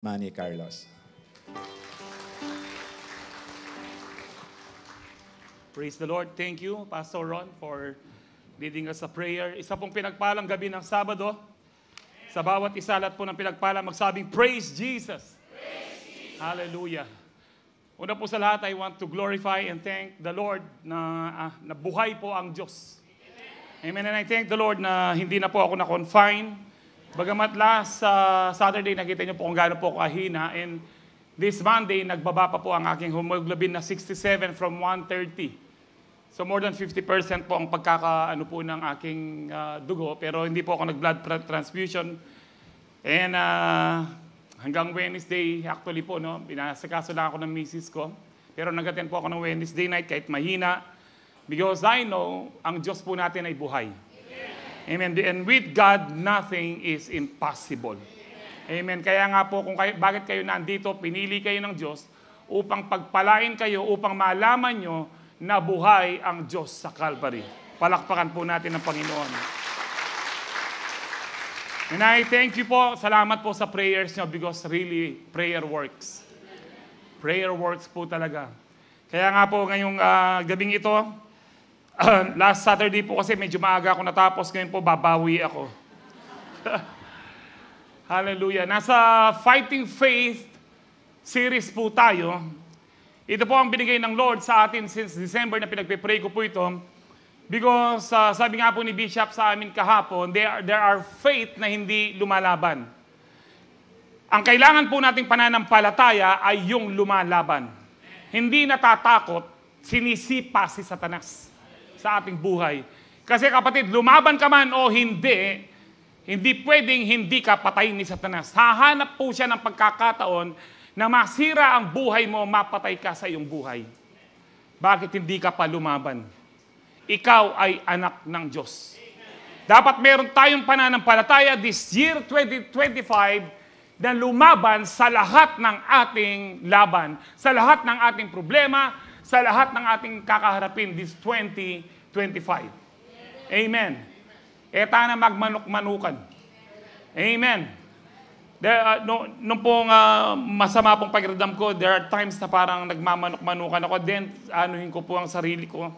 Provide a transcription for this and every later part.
Manny Carlos. Praise the Lord. Thank you, Pastor Ron, for leading us sa prayer. Isa pong pinagpalang gabi ng Sabado. Sa bawat isalat po ng pinagpala, magsabing, Praise Jesus! Praise Jesus! Hallelujah! Una po sa lahat, I want to glorify and thank the Lord na buhay po ang Diyos. Amen. And I thank the Lord na hindi na po ako na-confine. Bagamat last Saturday, nakita niyo po kung gaano po kahina. And this Monday, nagbaba pa po ang aking hemoglobin na 67 from 130. So more than 50% po ang pagkakaano po ng aking dugo. Pero hindi po ako nag-blood transfusion. And hanggang Wednesday, actually po, no, binasakaso lang ako ng misis ko. Pero nag-attend po ako ng Wednesday night kahit mahina. Because I know, ang Diyos po natin ay buhay. Amen. And with God, nothing is impossible. Amen. Kaya nga po, bakit kayo nandito, pinili kayo ng Diyos upang pagpalain kayo, upang malaman nyo na buhay ang Diyos sa Calvary. Palakpakan po natin ang Panginoon. And I thank you po, salamat po sa prayers nyo because really, prayer works. Prayer works po talaga. Kaya nga po, ngayong gabing ito, last Saturday po kasi medyo maaga ako natapos, ngayon po babawi ako. Hallelujah. Nasa Fighting Faith series po tayo. Ito po ang binigay ng Lord sa atin since December na pinagpe-pray ko po ito. Because sabi nga po ni Bishop sa amin kahapon, there are faith na hindi lumalaban. Ang kailangan po nating pananampalataya ay yung lumalaban. Hindi natatakot, sinisipa si Satanas sa ating buhay. Kasi kapatid, lumaban ka man o hindi pwedeng hindi ka patayin ni Satanas. Hahanap po siya ng pagkakataon na masira ang buhay mo, mapatay ka sa iyong buhay. Bakit hindi ka pa lumaban? Ikaw ay anak ng Diyos. Dapat meron tayong pananampalataya this year 2025 na lumaban sa lahat ng ating laban, sa lahat ng ating problema, sa lahat ng ating kakaharapin this 2025. Amen. Eta na magmanok-manukan. Amen. Nung pong masama pong pakiramdam ko, there are times na parang nagmamanok-manukan ako. Then, anuhin ko po ang sarili ko.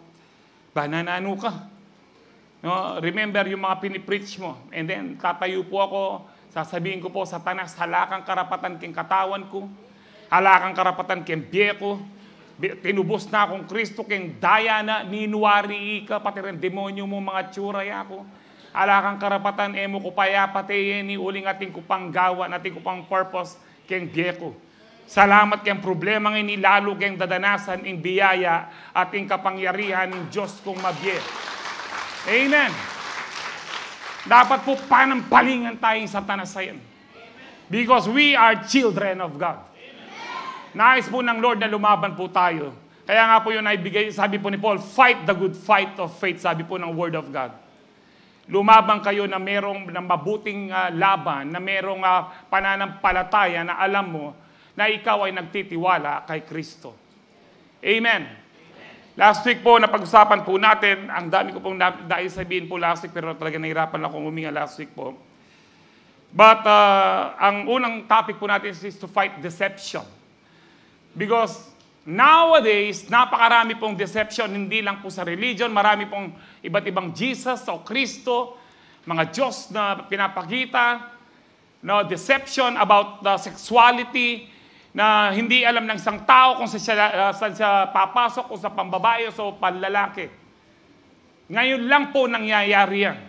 Bananano ka. No, remember yung mga pinipreach mo. And then, tatayo po ako. Sasabihin ko po, Satanas, halakang karapatan king katawan ko. Halakang karapatan king biye ko. Tinubos na akong Kristo king daya na ninuwari ka, pati rin demonyo mo mga tsuray ako. Alakang karapatan, emo ko paya, pati ni uling ating kupang gawa, ating kupang purpose king bieko. Salamat kang problemang inilalo kang dadanasan ing biyaya at ing kapangyarihan ng Diyos kong mabye. Amen. Dapat po panampalingan tayong Satanas sa yan. Because we are children of God. Nais po ng Lord na lumaban po tayo. Kaya nga po yun ay bigay, sabi po ni Paul, fight the good fight of faith, sabi po ng Word of God. Lumaban kayo na merong na mabuting laban, na merong pananampalataya na alam mo na ikaw ay nagtitiwala kay Kristo. Amen. Last week po, napag-usapan po natin, ang dami ko pong dahil sabihin po last week, pero talaga nahirapan akong huminga last week po. But ang unang topic po natin is to fight deception. Because nowadays, napakarami pong deception, hindi lang po sa religion, marami pong iba't ibang Jesus o Kristo, mga Diyos na pinapakita, no, deception about the sexuality, na hindi alam ng isang tao kung saan siya papasok, kung sa pambabae o sa panlalaki. Ngayon lang po nangyayari yan.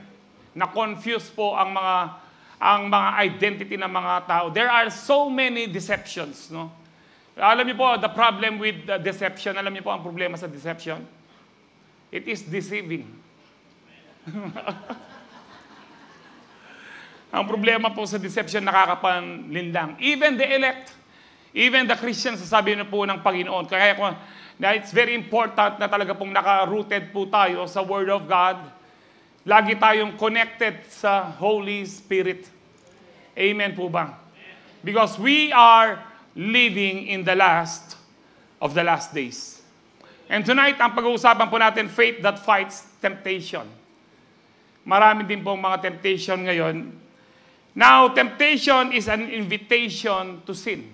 Na-confuse po ang mga identity ng mga tao. There are so many deceptions, no? Alam niyo po, the problem with deception, alam niyo po ang problema sa deception? It is deceiving. Ang problema po sa deception, nakakapanlinlang. Even the elect, even the Christians, sasabihin na po ng Panginoon. Kaya na it's very important na talaga pong naka-rooted po tayo sa Word of God. Lagi tayong connected sa Holy Spirit. Amen po ba? Because we are living in the last of the last days. And tonight, ang pag-uusapan po natin, faith that fights temptation. Marami din pong mga temptation ngayon Now, temptation is an invitation to sin.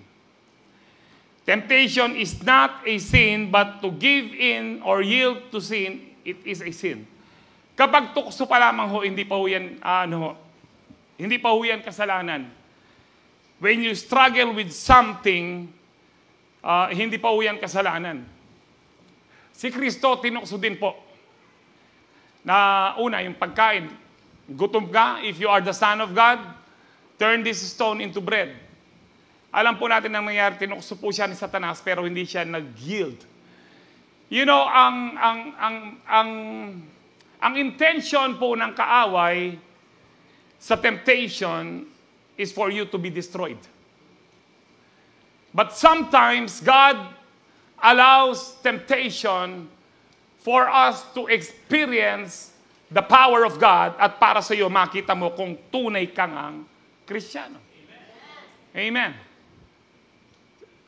Temptation is not a sin, but to give in or yield to sin, it is a sin. Kapag tukso pa lamang ho, hindi pa ho yan, hindi pa ho yan kasalanan. When you struggle with something, hindi pa ho yan kasalanan. Si Kristo, tinukso din po. Na una, yung pagkain. Gutom ka, if you are the Son of God, turn this stone into bread. Alam po natin ang nangyari, tinukso po siya ni Satanas, pero hindi siya nag-yield. You know, ang intention po ng kaaway sa temptation is for you to be destroyed. But sometimes God allows temptation for us to experience the power of God at para sa iyo makita mo kung tunay kang ang Kristiyano. Amen.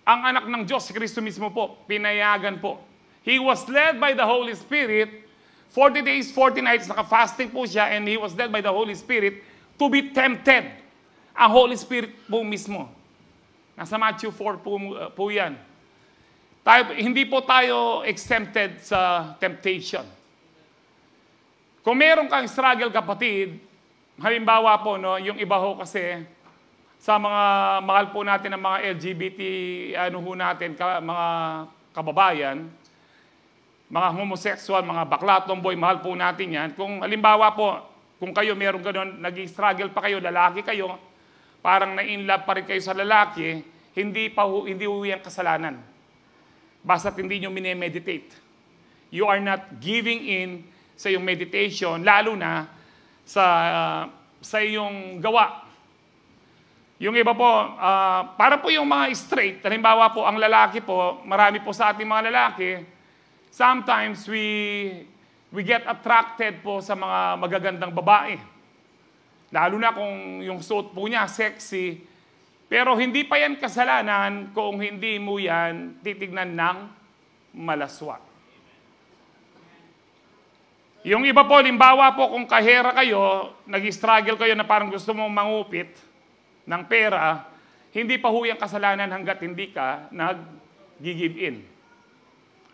Ang anak ng Diyos, si Kristo mismo po, pinayagan po. He was led by the Holy Spirit, 40 days, 40 nights, naka-fasting po siya, and he was led by the Holy Spirit to be tempted. Ang Holy Spirit po mismo. Nasa Matthew 4 po yan. Hindi po tayo exempted sa temptation. Kung meron kang struggle, kapatid, halimbawa po, no, yung iba ho kasi, sa mga mahal po natin ng mga LGBT, mga kababayan, mga homosexual, mga bakla, tomboy, mahal po natin yan. Kung halimbawa po, kung kayo meron gano'n, nag-struggle pa kayo, lalaki kayo, parang na-inlove pa rin kayo sa lalaki, hindi ho yan kasalanan. Basta't hindi nyo minemeditate. You are not giving in sa iyong meditation, lalo na sa iyong gawa. Yung iba po, para po yung mga straight, halimbawa po, ang lalaki po, marami po sa ating mga lalaki, sometimes we get attracted po sa mga magagandang babae. Lalo na kung yung suot po niya, sexy. Pero hindi pa yan kasalanan kung hindi mo yan titignan ng malaswa. Yung iba po, limbawa po, kung kahera kayo, nag-struggle kayo na parang gusto mong mangupit ng pera, hindi pa ho yung kasalanan hanggat hindi ka nag-give in.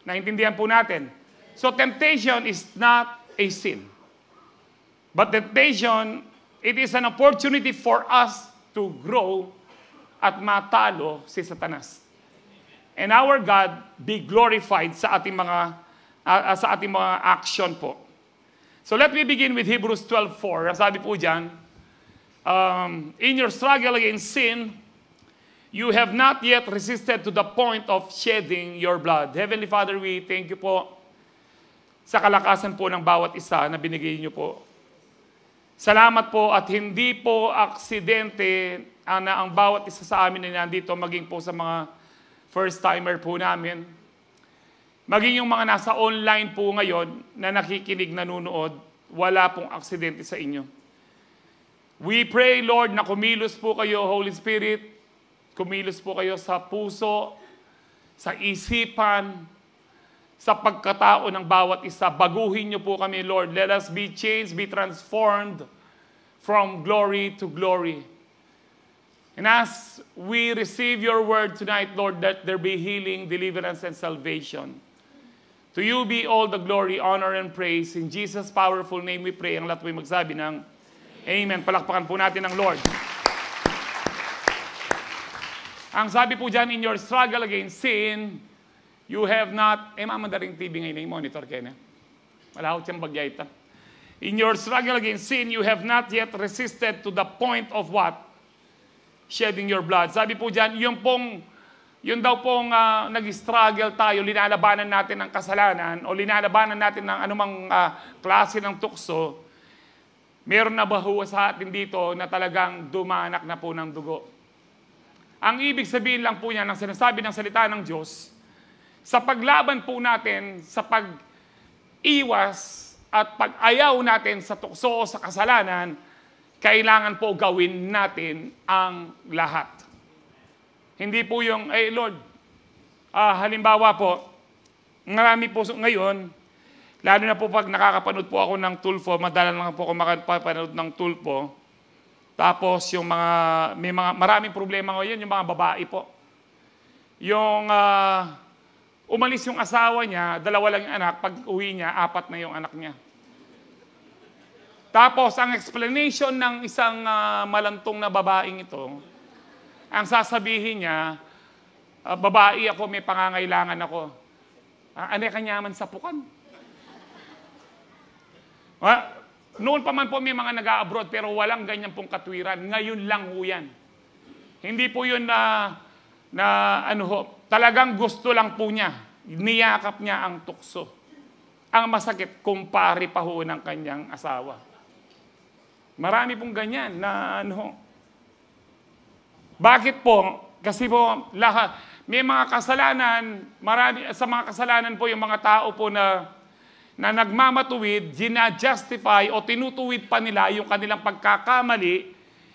Naintindihan po natin. So temptation is not a sin. But temptation, it is an opportunity for us to grow at matalo si Satanas. And our God be glorified sa ating mga action po. So let me begin with Hebrews 12:4. Sabi po dyan, in your struggle against sin, you have not yet resisted to the point of shedding your blood. Heavenly Father, we thank you po sa kalakasan po ng bawat isa na binigay niyo po. Salamat po at hindi po aksidente na ang bawat isa sa amin na nandito, maging po sa mga first-timer po namin, maging yung mga nasa online po ngayon na nakikinig, nanunood, wala pong aksidente sa inyo. We pray, Lord, na kumilos po kayo, Holy Spirit, kumilos po kayo sa puso, sa isipan, sa pagkatao ng bawat isa. Baguhin niyo po kami, Lord. Let us be changed, be transformed from glory to glory. And as we receive your word tonight, Lord, that there be healing, deliverance, and salvation. To you be all the glory, honor, and praise. In Jesus' powerful name we pray. Ang lahat po'y magsabi ng Amen. Palakpakan po natin ang Lord. Ang sabi po dyan, in your struggle against sin, you have not, mamadaring TV ngayon, monitor kayo na. Malahot siyang bagya ito. In your struggle against sin, you have not yet resisted to the point of what? Shedding your blood. Sabi po dyan, yun daw pong nag-struggle tayo, linalabanan natin ang kasalanan o linalabanan natin ng anumang klase ng tukso, meron na ba ho sa atin dito na talagang dumanak na po ng dugo? Ang ibig sabihin lang po niya ng sinasabi ng salita ng Diyos, sa paglaban po natin, sa pag-iwas at pag-ayaw natin sa tukso o sa kasalanan, kailangan po gawin natin ang lahat. Hindi po yung, Lord, halimbawa po, marami po ngayon, lalo na po pag nakakapanood po ako ng Tulfo, madalas lang po ako makapanood ng Tulfo, Tapos maraming problema ngayon, yung mga babae po. Yung umalis yung asawa niya, 2 lang yung anak, pag uwi niya, 4 na yung anak niya. Tapos, ang explanation ng isang malantong na babaeng ito, ang sasabihin niya, babae ako, may pangangailangan ako. Ano kanyaman sa pukan? Noon pa man po may mga nag-a-abroad, pero walang ganyan pong katwiran. Ngayon lang ho yan. Hindi po yun talagang gusto lang po niya. Niyakap niya ang tukso. Ang masakit, kumpare pa ho ng kanyang asawa. Marami pong ganyan na Bakit po? Kasi po, may mga kasalanan, sa mga kasalanan po yung mga tao po na nagmamatuwid, gina-justify o tinutuwid pa nila yung kanilang pagkakamali,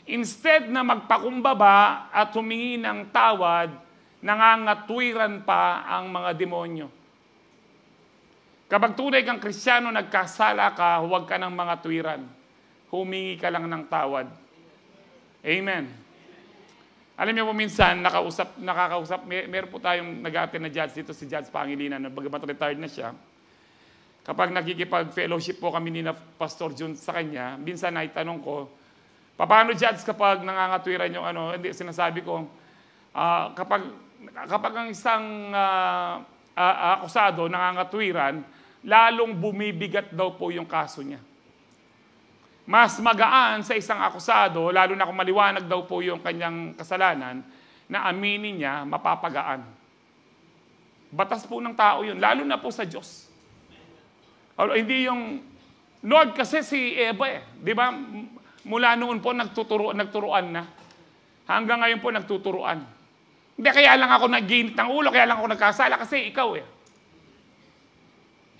instead na magpakumbaba at humingi ng tawad, nangangatwiran pa ang mga demonyo. Kapag tunay kang Kristiyano, nagkasala ka, huwag ka ng mga tuwiran. Humingi ka lang ng tawad. Amen. Alam niyo po minsan, nakakausap, meron po tayong nag-attend na judge dito, si Judge Pangilinan, bagamat retired na siya. Kapag nakikipag-fellowship po kami ni Pastor Jun sa kanya, minsan ay tanong ko, paano judge kapag nangangatwiran yung hindi, sinasabi ko, kapag ang isang akusado nangangatwiran, lalong bumibigat daw po yung kaso niya. Mas magaan sa isang akusado, lalo na kung maliwanag daw po yung kanyang kasalanan, na aminin niya, mapapagaan. Batas po ng tao yun, lalo na po sa Diyos. Hindi yung Lord kasi si Eva di ba? Mula noon po nagturuan na. Hanggang ngayon po nagtuturuan. Hindi kaya lang ako nagginit ng ulo, kaya lang ako nagkasala kasi ikaw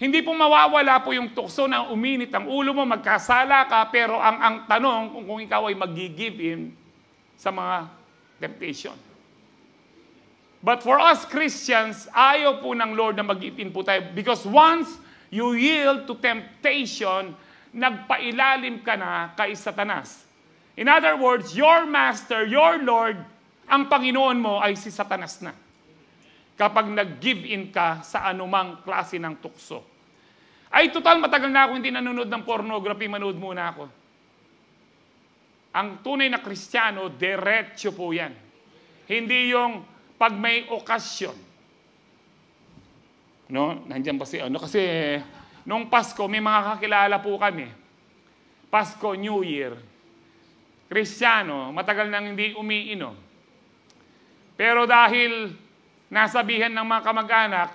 Hindi po mawawala po yung tukso na uminit ang ulo mo, magkasala ka, pero ang tanong kung ikaw ay mag-give in sa mga temptation. But for us Christians, ayaw po ng Lord na mag-give in po tayo because once you yield to temptation, nagpailalim ka na kay Satanas. In other words, your master, your Lord, ang Panginoon mo ay si Satanas na. Kapag nag-give in ka sa anumang klase ng tukso. Ay, total, matagal na ako hindi nanonood ng pornography, manood muna ako. Ang tunay na Kristiyano, diretso po yan. Hindi yung pag may okasyon. Nandiyan pa kasi nung Pasko, may mga kakilala po kami. Pasko, New Year. Kristiyano, matagal nang hindi umiinom. Pero dahil nasabihan ng mga kamag-anak,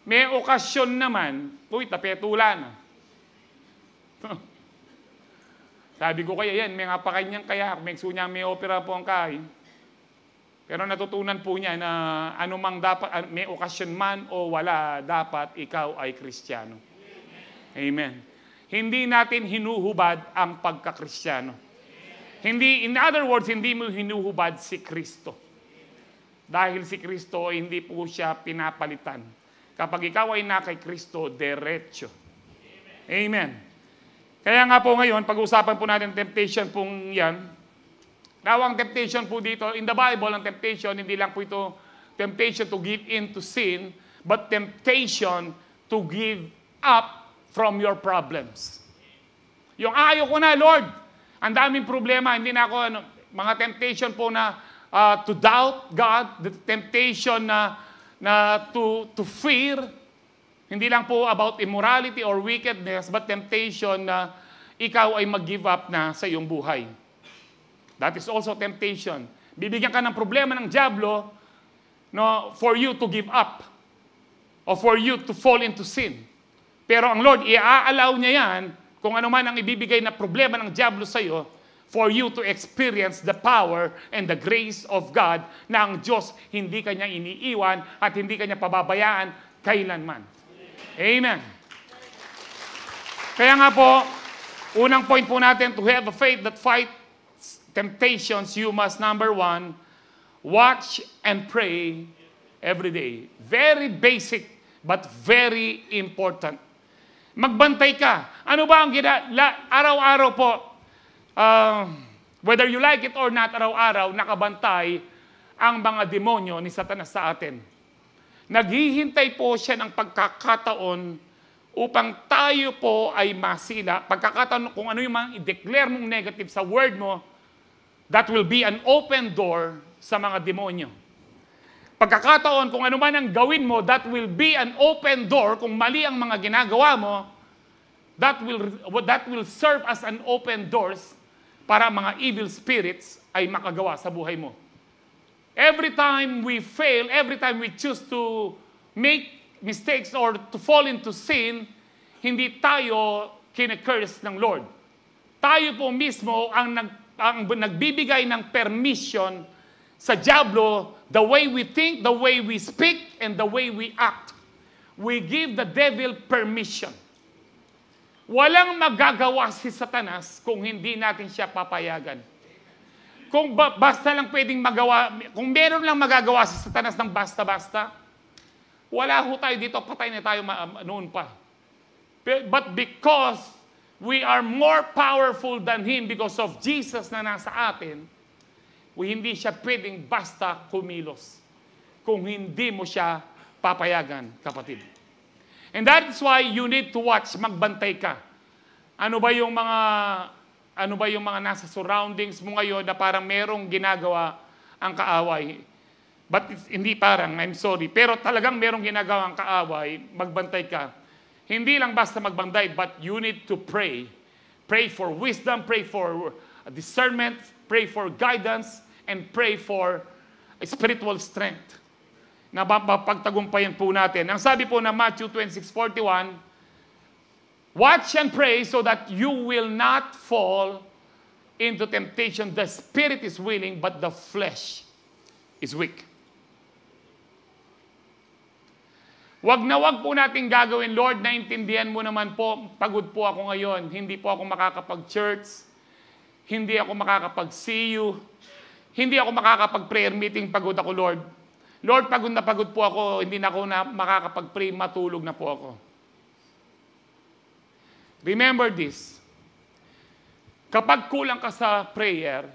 may okasyon naman, tapetula na. Sabi ko kaya yan, may nga pa kanyang kaya, may sunya may opera po ang kain. Pero natutunan po niya na anumang dapat, may okasyon man o wala, dapat ikaw ay Kristiyano. Amen. Hindi natin hinuhubad ang pagka-Kristiyano. In other words, hindi mo hinuhubad si Kristo. Dahil si Kristo, hindi po siya pinapalitan. Kapag ikaw ay na kay Kristo, diretso. Amen. Kaya nga po ngayon, pag-usapan po natin temptation pong yan. Ang temptation po dito, in the Bible, ang temptation, hindi lang po ito temptation to give in to sin, but temptation to give up from your problems. Yung ayaw ko na, Lord, ang daming problema, hindi na ako, mga temptation po na to doubt God, the temptation na to fear, hindi lang po about immorality or wickedness, but temptation na ikaw ay mag-give up na sa iyong buhay. That is also temptation. Bibigyan ka ng problema ng dyablo for you to give up or for you to fall into sin. Pero ang Lord, i-allow niya yan kung ano man ang ibibigay na problema ng dyablo sa iyo for you to experience the power and the grace of God na ang Diyos hindi kanya iniiwan at hindi kanya pababayaan kailanman. Amen. Kaya nga po, unang point po natin, to have a faith that fights temptations, you must, number 1, watch and pray every day. Very basic, but very important. Magbantay ka. Ano ba ang araw-araw po, whether you like it or not, araw-araw, nakabantay ang mga demonyo ni Satanas sa atin. Naghihintay po siya ng pagkakataon upang tayo po ay masila. Pagkakataon kung ano yung mga i-declare mong negative sa word mo, that will be an open door sa mga demonyo. Pagkakataon kung ano man ang gawin mo, that will be an open door. Kung mali ang mga ginagawa mo, that will serve as an open doors para mga evil spirits ay makagawa sa buhay mo. Every time we fail, every time we choose to make mistakes or to fall into sin, hindi tayo kine-curse ng Lord. Tayo po mismo ang nagbibigay ng permission sa diablo, the way we think, the way we speak, and the way we act. We give the devil permission. Walang magagawa si Satanas kung hindi natin siya papayagan. Kung basta lang pwedeng magawa, kung meron lang magagawa si Satanas ng basta-basta, wala ho tayo dito, patay na tayo noon pa. But because we are more powerful than him because of Jesus na nasa atin, hindi siya pwedeng basta kumilos kung hindi mo siya papayagan, kapatid. And that is why you need to watch, magbantay ka. Ano ba yung mga nasa surroundings mo ngayon na parang merong ginagawa ang kaaway? But hindi parang, I'm sorry, pero talagang merong ginagawa ang kaaway, magbantay ka. Hindi lang basta magbantay, but you need to pray. Pray for wisdom, pray for discernment, pray for guidance, and pray for spiritual strength na mapagtagumpayan po natin. Ang sabi po na Matthew 26:41, watch and pray so that you will not fall into temptation. The spirit is willing, but the flesh is weak. Wag na wag po natin gagawin, Lord, naintindihan mo naman po, pagod po ako ngayon, hindi po ako makakapag-church, hindi ako makakapag-see you, hindi ako makakapag-prayer meeting, pagod ako, Lord. Lord, pagod na pagod po ako, hindi na ako makakapag-pray, matulog na po ako. Remember this. Kapag kulang ka sa prayer,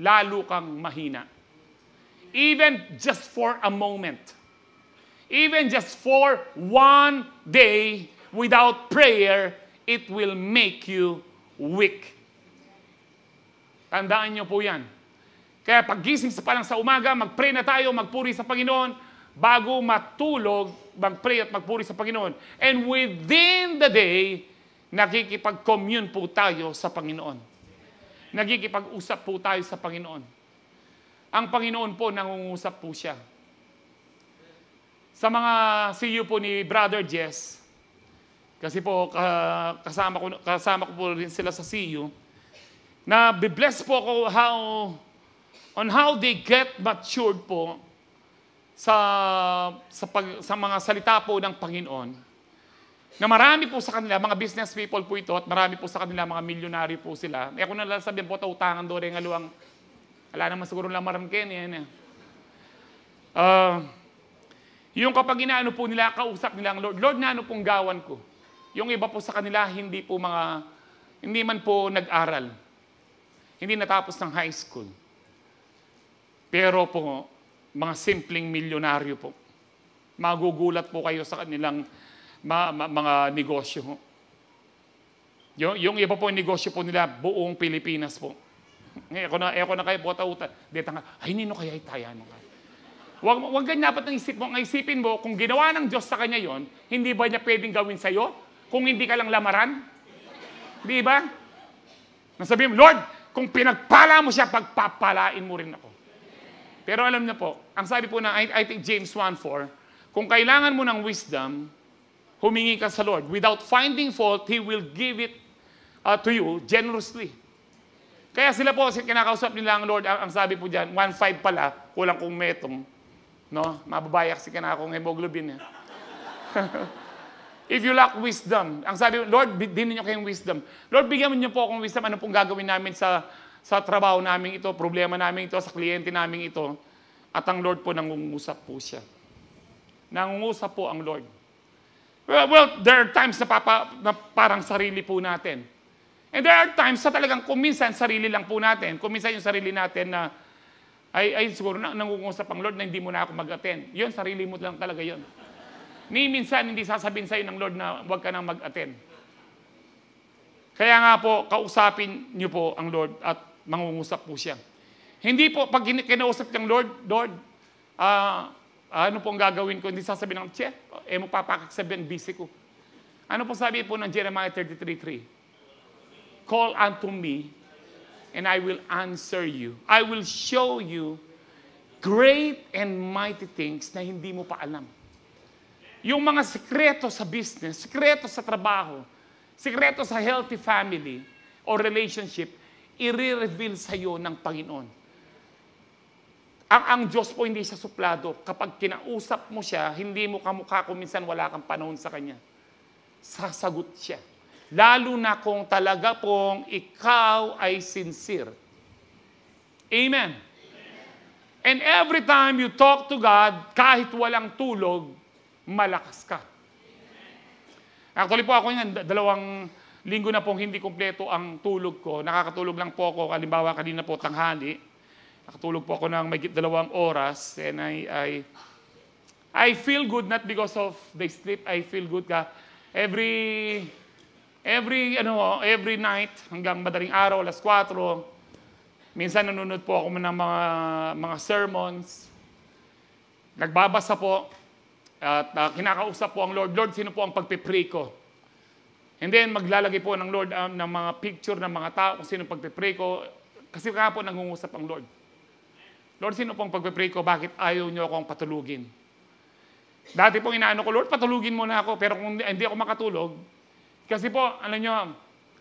lalo kang mahina. Even just for a moment. Even just for one day without prayer, it will make you weak. Tandaan nyo po yan. Kaya paggising pa lang sa umaga, mag-pray na tayo, magpuri sa Panginoon. Bago matulog, mag-pray at magpuri sa Panginoon. And within the day, nakikipag-commune po tayo sa Panginoon. Nakikipag-usap po tayo sa Panginoon. Ang Panginoon po, nangungusap po siya. Sa mga CEO po ni Brother Jess, kasi po kasama ko po rin sila sa CEO, na be-bless po ako on how they get matured po sa mga salita po ng Panginoon. Na marami po sa kanila, mga business people po ito, at marami po sa kanila, mga milyonaryo po sila. Kaya kung nalasabihan po, tautangan doon rin ngaluang, wala naman siguro lamaran ken yan. Yung kapag inaano po nila, kausap nila ang Lord, Lord, na ano pong gawan ko? Yung iba po sa kanila, hindi man po nag-aral. Hindi natapos ng high school. Pero po, mga simpleng milyonaryo po. Magugulat po kayo sa kanilang mga negosyo. Yung iba po yung negosyo po nila, buong Pilipinas po. Eko na kayo po tautan. Dito nga, ay nino kaya itayan mo ka. Huwag ganyan dapat ng isip mo. Ang isipin mo, kung ginawa ng Diyos sa kanya yon, hindi ba niya pwedeng gawin sa'yo? Kung hindi ka lang lamaran? Di ba? Nasabihin mo, Lord, kung pinagpala mo siya, pagpapalain mo rin ako. Pero alam niyo po, ang sabi po na, I think James 1:4, kung kailangan mo ng wisdom, humingi ka sa Lord. Without finding fault, He will give it to you generously. Kaya sila po, kinakausap nila ang Lord, ang sabi po dyan, 1:5 pala, kulang kong metong, no? Mababayak si kanakong hemoglobin. If you lack wisdom, ang sabi, Lord, din niyo kayong wisdom. Lord, bigyan niyo po akong wisdom, ano pong gagawin namin sa trabaho namin ito, problema namin ito, sa kliyente namin ito. At ang Lord po, nangungusap po siya. Nangungusap po ang Lord. Well, there are times na parang sarili po natin. And there are times sa talagang kuminsan sarili lang po natin, kuminsan yung sarili natin na ay siguro nangungusap ang Lord na hindi mo na ako mag-attend. Yun, sarili mo lang talaga yun. Ni minsan hindi sasabihin sa'yo ng Lord na huwag ka nang mag-attend. Kaya nga po, kausapin niyo po ang Lord at mangungusap po siya. Hindi po, pag kinausap ng Lord, ano po ang gagawin ko? Hindi sasabihin ng, magpapakaksabihan, busy ko. Ano po sabi po ng Jeremiah 33:3? Call unto me, and I will answer you. I will show you great and mighty things na hindi mo pa alam. Yung mga sikreto sa business, sikreto sa trabaho, sikreto sa healthy family or relationship, i-reveal sa iyo ng Panginoon. Ang Diyos po hindi siya suplado. Kapag kinausap mo siya, hindi mo kamukha kung minsan wala kang panahon sa Kanya. Sasagot siya. Lalo na kung talaga pong ikaw ay sincere. Amen. And every time you talk to God, kahit walang tulog, malakas ka. Actually po ako yan, 2 linggo na pong hindi kumpleto ang tulog ko. Nakakatulog lang po ako, halimbawa kanina po tanghali. Nakatulog po ako ng mahigit 2 oras. And I feel good, not because of the sleep. I feel good ka. Every night, hanggang madaling araw, 4:00, minsan nanonood po ako ng mga sermons. Nagbabasa po. At kinakausap po ang Lord. Lord, sino po ang pagpipray ko? And then, maglalagay po ng Lord ng mga picture ng mga tao kung sino pagpipray ko. Kasi nga po nangungusap ang Lord. Lord, sino pong pagpipray ko? Bakit ayaw niyo akong patulugin? Dati pong inaano ko, Lord, patulugin mo na ako. Pero kung hindi ako makatulog, kasi po, alam nyo,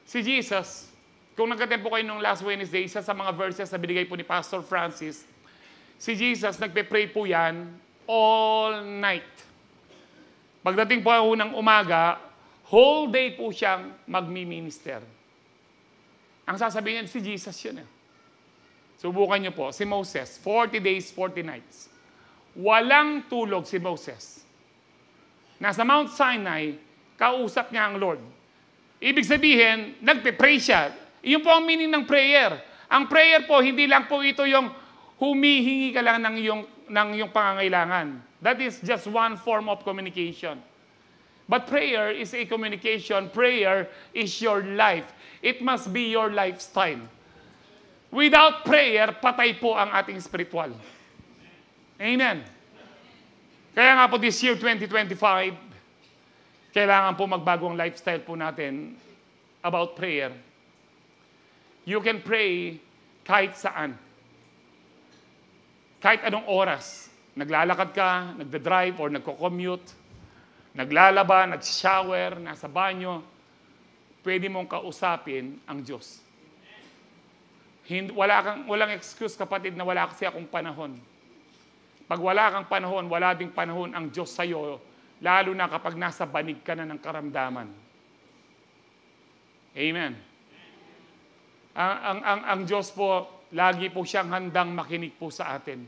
si Jesus, kung nagkatempo kayo nung last Wednesday, isa sa mga verses na binigay po ni Pastor Francis, si Jesus, nagpe-pray po yan all night. Pagdating po ng umaga, whole day po siyang magmi-minister. Ang sasabihin niya, si Jesus yun. Subukan niyo po, si Moses, 40 days, 40 nights. Walang tulog si Moses. Nasa Mount Sinai, kausap niya ang Lord. Ibig sabihin, nagpe-pray siya. Iyon po ang meaning ng prayer. Ang prayer po, hindi lang po ito yung humihingi ka lang ng iyong pangangailangan. That is just one form of communication. But prayer is a communication. Prayer is your life. It must be your lifestyle. Without prayer, patay po ang ating spiritual. Amen. Kaya nga po this year, 2025, kailangan po magbago ang lifestyle po natin about prayer. You can pray kahit saan. Kahit anong oras. Naglalakad ka, nagda-drive or nagko-commute, naglalaba, nag-shower, nasa banyo, pwede mong kausapin ang Diyos. Walang excuse, kapatid, na wala kasi akong panahon. Pag wala kang panahon, wala ding panahon ang Diyos sa'yo, lalo na kapag nasa banig ka na ng karamdaman. Amen. Ang Diyos po, lagi po siyang handang makinig po sa atin.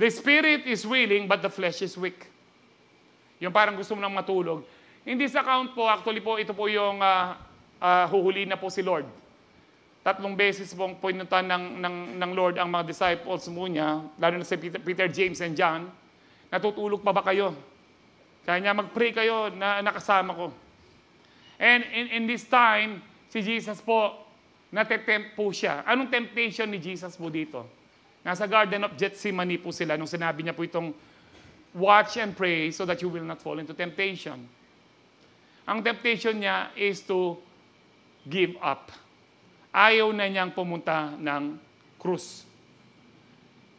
The spirit is willing, but the flesh is weak. Yung parang gusto mo nang matulog. Hindi sa count po, actually po, ito po yung huhuli na po si Lord. 3 beses pong pinuntan ng Lord ang mga disciples mo niya, lalo na si Peter, James, and John. Natutulog pa ba kayo? Kaya niya, mag-pray kayo na nakasama ko. And in this time, si Jesus po, natetempt po siya. Anong temptation ni Jesus po dito? Nasa Garden of Gethsemane po sila nung sinabi niya po itong watch and pray so that you will not fall into temptation. Ang temptation niya is to give up. Ayaw na niyang pumunta ng krus.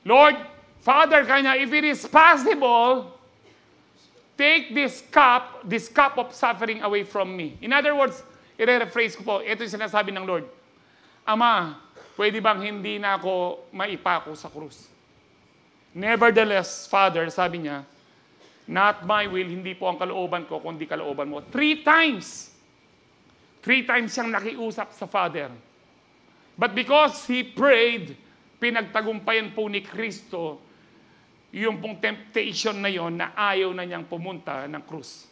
Lord, Father, kanya, if it is possible, take this cup of suffering away from me. In other words, i-rephrase ko po, ito yung sinasabi ng Lord. Ama, pwede bang hindi na ako maipako sa krus? Nevertheless, Father, sabi niya, not my will, hindi po ang kalooban ko, kundi kalooban mo. 3 times. 3 times siyang nakiusap sa Father. But because he prayed, pinagtagumpayan po ni Kristo yung pong temptation na yon na ayaw na niyang pumunta ng krus.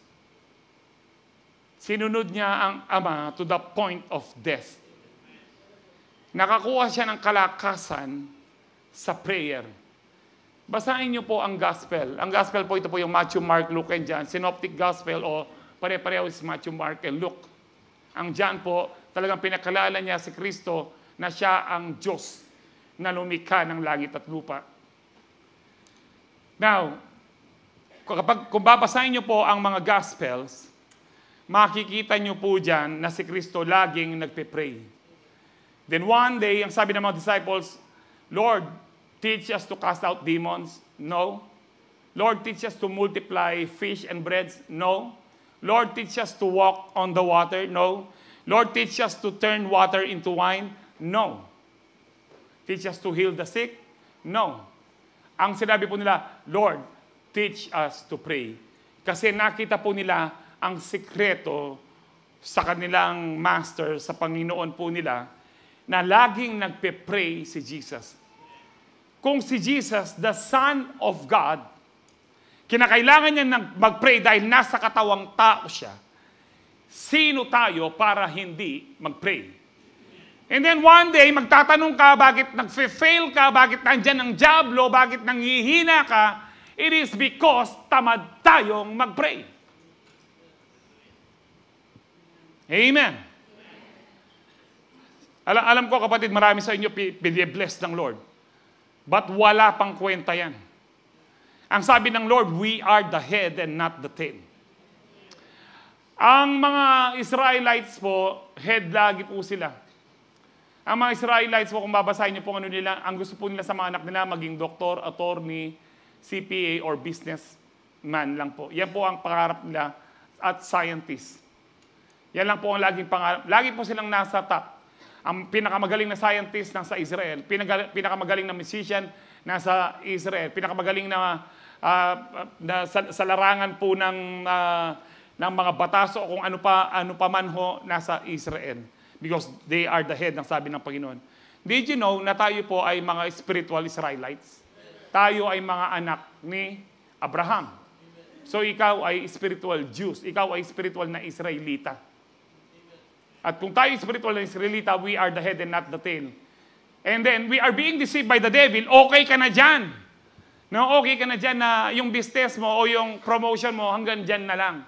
Sinunod niya ang Ama to the point of death. Nakakuha siya ng kalakasan sa prayer. Basahin niyo po ang gospel. Ang gospel po, ito po yung Matthew, Mark, Luke, and John. Synoptic gospel o pare-pareho is Matthew, Mark, and Luke. Ang John po, talagang pinakalala niya si Kristo na siya ang Diyos na lumikha ng langit at lupa. Now, kung babasahin niyo po ang mga gospels, makikita niyo po dyan na si Kristo laging nagpe-pray. Then one day, ang sabi ng mga disciples, Lord, teach us to cast out demons? No. Lord, teach us to multiply fish and breads? No. Lord, teach us to walk on the water? No. Lord, teach us to turn water into wine? No. Teach us to heal the sick? No. Ang sinabi po nila, Lord, teach us to pray. Kasi nakita po nila ang sikreto sa kanilang master, sa Panginoon po nila, na laging nagpe-pray si Jesus. Kung si Jesus, the Son of God, kinakailangan niya mag-pray dahil nasa katawang tao siya, sino tayo para hindi mag-pray? And then one day, magtatanong ka, bakit nag-fail ka, bakit nandyan ang diablo, bakit nanghihina ka? It is because tamad tayong mag-pray. Amen. Alam ko kapatid, marami sa inyo blessed ng Lord. But wala pang kwenta yan. Ang sabi ng Lord, we are the head and not the tail. Ang mga Israelites po, head lagi po sila. Ang mga Israelites po, kung babasahin niyo po ano nila, ang gusto po nila sa mga anak nila, maging doktor, attorney, CPA, or businessman lang po. Yan po ang pangarap nila at scientist. Yan lang po ang laging pangarap. Lagi po silang nasa top. Ang pinakamagaling na scientist nasa Israel, pinakamagaling na musician nasa Israel, pinakamagaling na, sa larangan po ng mga batas o kung ano pa man ho nasa Israel. Because they are the head, ang sabi ng Panginoon. Did you know na tayo po ay mga spiritual Israelites? Tayo ay mga anak ni Abraham. So ikaw ay spiritual Jews, ikaw ay spiritual na Israelita. At kung tayo spiritual na Israelita, we are the head and not the tail. And then, we are being deceived by the devil, okay ka na dyan. No, okay ka na dyan na yung business mo o yung promotion mo hanggang dyan na lang.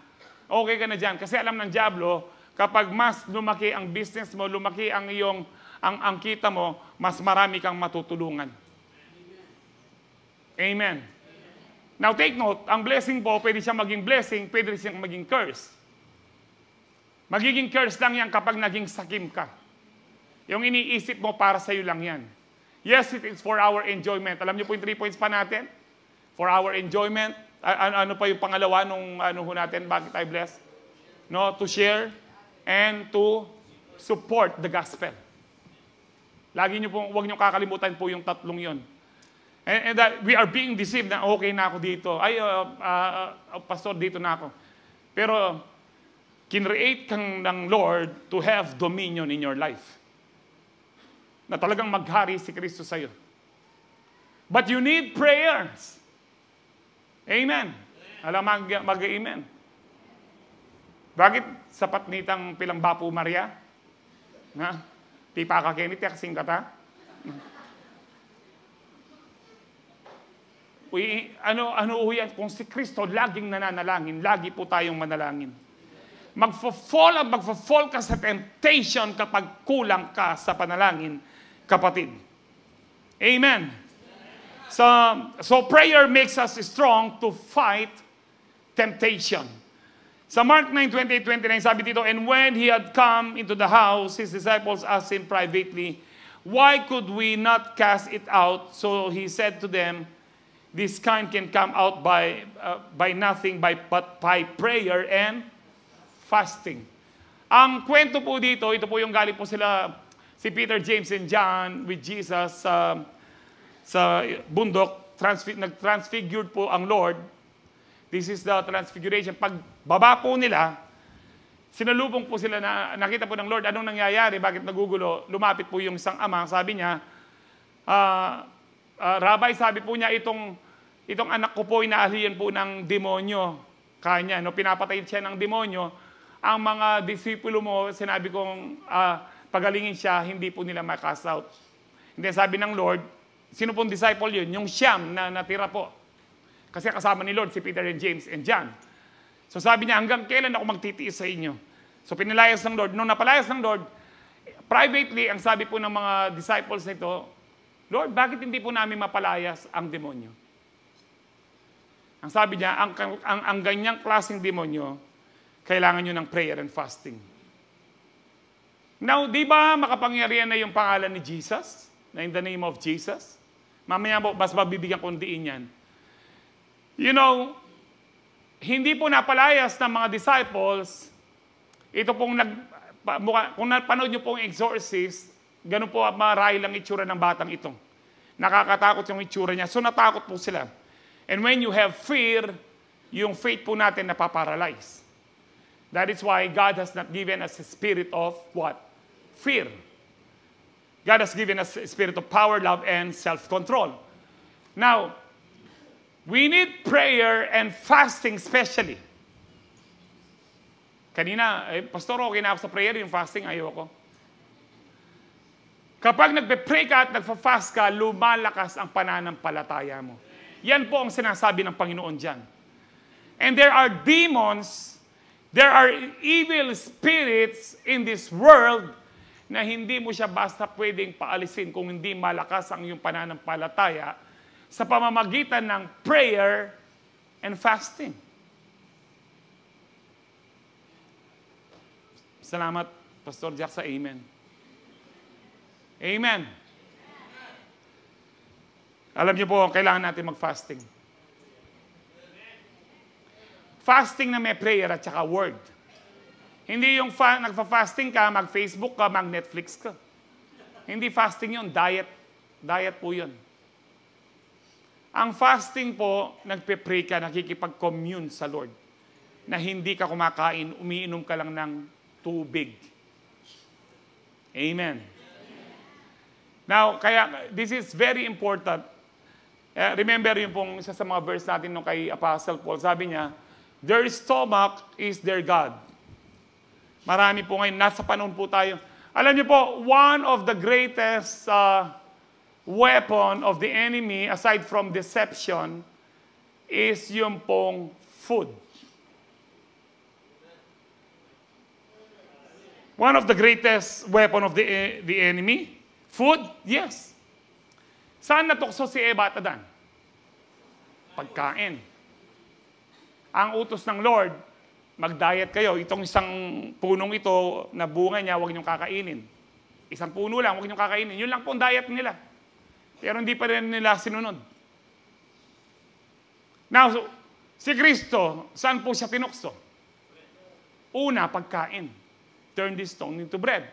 Okay ka na dyan. Kasi alam ng diablo, kapag mas lumaki ang business mo, lumaki ang iyong, ang kita mo, mas marami kang matutulungan. Amen. Now take note, ang blessing po, pwede siyang maging blessing, pwede siyang maging curse. Magiging curse lang yan kapag naging sakim ka. Yung iniisip mo para sa'yo lang yan. Yes, it is for our enjoyment. Alam niyo po yung 3 points pa natin? For our enjoyment. Ano pa yung pangalawa nung ano ho natin? Bakit tayo blessed? No, to share and to support the gospel. Lagi niyo po, huwag niyo kakalimutan po yung tatlong yon. And that we are being deceived na okay na ako dito. Ay, pastor, dito na ako. Pero, kinreate kang ng Lord to have dominion in your life. Na talagang maghari si Kristo sa'yo. But you need prayers. Amen. Alam, mag-amen. Bakit sapat nitang pilang bapo Maria? Na? Tipa ka kenit, kasing kata? Ano yan? Kung si Kristo laging nananalangin, lagi po tayong manalangin. Magfa-fall ka sa temptation kapag kulang ka sa panalangin, kapatid. Amen. So prayer makes us strong to fight temptation. Sa Mark 9:28-29, sabi dito, and when he had come into the house, his disciples asked him privately, why could we not cast it out? So he said to them, this kind can come out by nothing but by prayer and fasting. Ang kwento po dito, ito po yung galing po sila, si Peter, James, and John with Jesus sa bundok, nag-transfigured po ang Lord. This is the transfiguration. Pag baba po nila, sinalubong po sila na nakita po ng Lord, anong nangyayari, bakit nagugulo? Lumapit po yung isang ama, sabi niya, Rabbi, sabi po niya, itong anak ko po, inaalihan po ng demonyo. Kanya, no, pinapatay siya ng demonyo. ang mga disipulo mo, sinabi kong pagalingin siya, hindi po nila ma-cast out. Hindi, sabi ng Lord, sino pong disciple yun? Yung siyam na natira po. Kasi kasama ni Lord, si Peter and James and John. So sabi niya, hanggang kailan ako magtitiis sa inyo? So pinilayas ng Lord. Nung napalayas ng Lord, privately, ang sabi po ng mga disciples nito, Lord, bakit hindi po namin mapalayas ang demonyo? Ang sabi niya, ang ganyang klaseng demonyo, kailangan nyo ng prayer and fasting. Now, di ba makapangyarihan na yung pangalan ni Jesus? Na in the name of Jesus? Mamaya po, mas mabibigyan kong diin yan. You know, hindi po napalayas ng mga disciples, ito pong kung napanood nyo pong Exorcist, ganun po marahil ang itsura ng batang ito. Nakakatakot yung itsura niya. So natakot po sila. And when you have fear, yung faith po natin napaparalyze. That is why God has not given us a spirit of what? Fear. God has given us a spirit of power, love, and self-control. Now, we need prayer and fasting especially. Kanina, Pastor, okay na ako sa prayer, yung fasting, ayoko. Kapag nagpe-pray ka at nagfa-fast ka, lumalakas ang pananampalataya mo. Yan po ang sinasabi ng Panginoon dyan. And there are demons, there are evil spirits in this world na hindi mo siya basta pwedeng paalisin kung hindi malakas ang iyong pananampalataya sa pamamagitan ng prayer and fasting. Salamat, Pastor Jack, sa amen. Amen. Alam niyo po, kailangan natin mag-fasting. Fasting na may prayer at saka word. Hindi yung nagfa-fasting ka, mag-Facebook ka, mag-Netflix ka. Hindi fasting yun, diet. Diet po yun. Ang fasting po, nagpe-pray ka, nakikipag-commune sa Lord. Na hindi ka kumakain, umiinom ka lang ng tubig. Amen. Now, kaya, this is very important. Remember yung pong isa sa mga verse natin nung kay Apostle Paul, sabi niya, their stomach is their God. Marami po ngayon, nasa panahon po tayo. Alam niyo po, one of the greatest weapon of the enemy, aside from deception, is yung pong food. One of the greatest weapon of the enemy, food, yes. Saan natukso si Eva at Adan? Pagkain. Ang utos ng Lord, mag-diet kayo. Itong isang punong ito, na bunga niya, huwag niyong kakainin. Isang puno lang, huwag niyong kakainin. Yun lang po ang diet nila. Pero hindi pa rin nila sinunod. Now, si Kristo, saan po siya tinukso? Una, pagkain. Turn this stone into bread.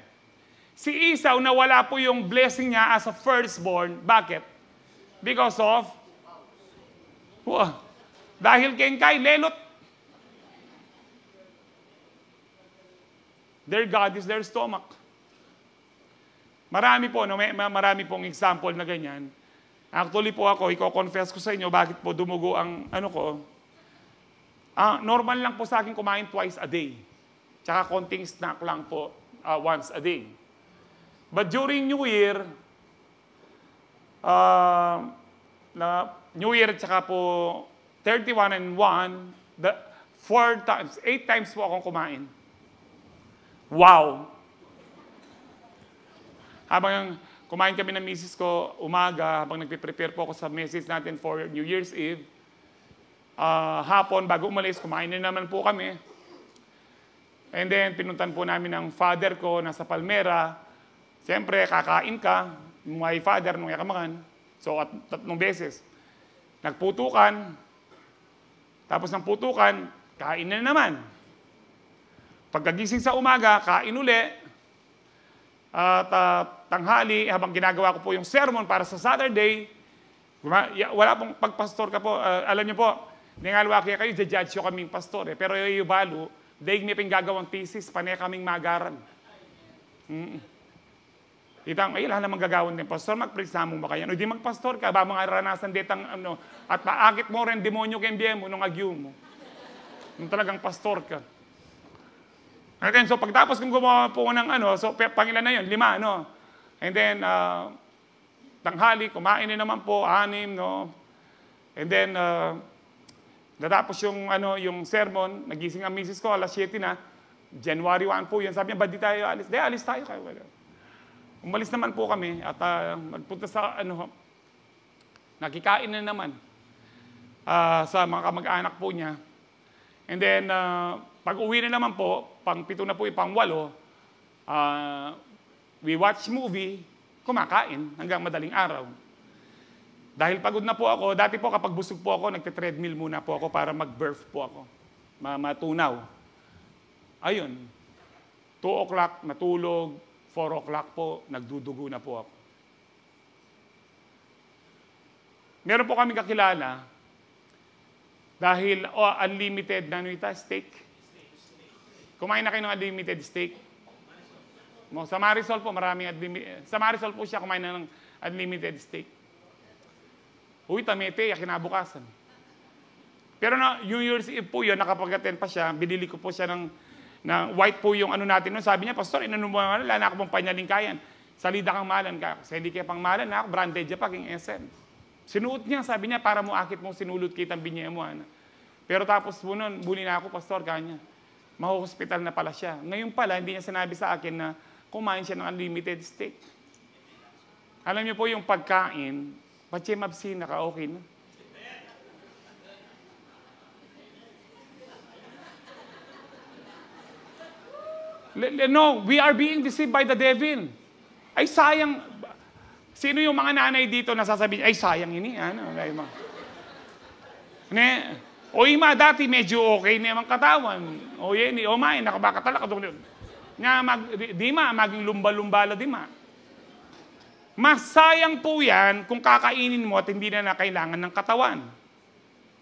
Si Esau, nawala po yung blessing niya as a firstborn. Bakit? Because of dahil kay lelot. Their God is their stomach. Marami po, marami pong example na ganyan. Actually po ako, i-confess ko sa inyo, bakit po dumugo ang normal lang po sa akin kumain twice a day. Tsaka konting snack lang po once a day. But during New Year, New Year tsaka po 31 and 1, 8 times po akong kumain. Wow! Habang kumain kami ng misis ko umaga, habang nagpe-prepare po ako sa message natin for New Year's Eve, hapon, bago umalis, kumain na naman po kami. And then, pinuntan po namin ng father ko, nasa Palmera. Siyempre, kakain ka, my father, nung yakamakan. So, at 3 beses. Nagputukan. Tapos ng putukan, kain na naman. Pagkagising sa umaga, kain uli. At tanghali, habang ginagawa ko po yung sermon para sa Saturday, wala pong pagpastor ka po. Alam niyo po, ningalwa kaya kayo, judge ko kaming pastor. Pero yung balo, daig niya ping gagawang thesis, panay kaming magaran. Itang, ay, lahat naman gagawin din. Pastor, mag-preach na mo ba kayo? O di magpastor ka, ba mga ranasan ditang, at maakit mo rin, demonyo kembye mo, nung agyo mo. Nung talagang pastor ka. And then, so pagtapos kong gumawa po ng so pangilan na yun, 5, no? And then, tanghali, kumain na naman po, 6, no? And then, natapos yung sermon, nagising ang misis ko, alas 7 na, January 1 po yun. Sabi niya, ba't di tayo alis? Di, alis tayo. Umalis naman po kami at magpunta sa, nakikain na naman sa mga kamag-anak po niya. And then, pag uwi na naman po, pang 7 na po, pang 8, we watch movie, kumakain hanggang madaling araw. Dahil pagod na po ako, dati po kapag busog po ako, nagte-treadmill muna po ako para mag-birth po ako. Matunaw. Ayun. 2 o'clock, natulog. 4 o'clock po, nagdudugo na po ako. Meron po kami kakilala dahil unlimited steak. Kumain na kayo ng unlimited steak. Sa Marisol po, maraming unlimited. Sa Marisol po siya kumain na ng unlimited steak. Uy, tamete, kinabukasan. Pero yung Year's Eve po yun, nakapag-attend pa siya, binili ko po siya ng white po yung natin nun. Sabi niya, Pastor, inanong mo na, wala na ako pang panyalingkayan. Salida kang malan ka. Sa hindi kaya pang malan na ako, branded siya pa, king SM. Sinuot niya, sabi niya, para mo akit mong sinulot kitang binye mo. Pero tapos po nun, buli na ako, Pastor, kanya. Mahuhospital na pala siya. Ngayon pala, hindi niya sinabi sa akin na kumain siya ng unlimited steak. Alam niyo po yung pagkain, Pachemabsi, naka-okay na. No, we are being deceived by the devil. Ay, sayang. Sino yung mga nanay dito na sasabihin, ay, sayang ini. O ima, dati medyo okay na yung katawan. O yan, o may, nakabakatalak. Di ma, maging lumba-lumbala, di ma. Mas sayang po yan kung kakainin mo at hindi na kailangan ng katawan.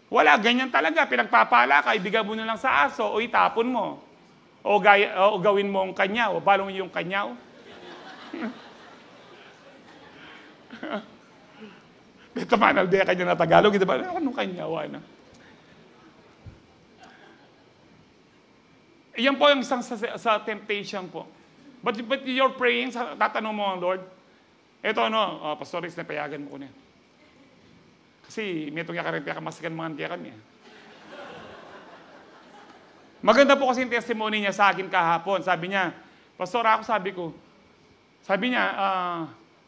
Wala, ganyan talaga. Pinagpapala ka, ibigay mo na lang sa aso o itapon mo. O gawin mo ang kanyaw. O balong yung kanyaw. Ito man, aldea kanya na Tagalog. Ito ba, anong kanyaw? Iyan po yung isang sa temptation po. But you're praying, tatanong mo ang Lord, ito Pastor Riz, napayagan mo ko na. Kasi may itong yakaripya ka, masikan mga antiyakan niya. Maganda po kasi yung testimony niya sa akin kahapon. Sabi niya, Pastor, sabi niya,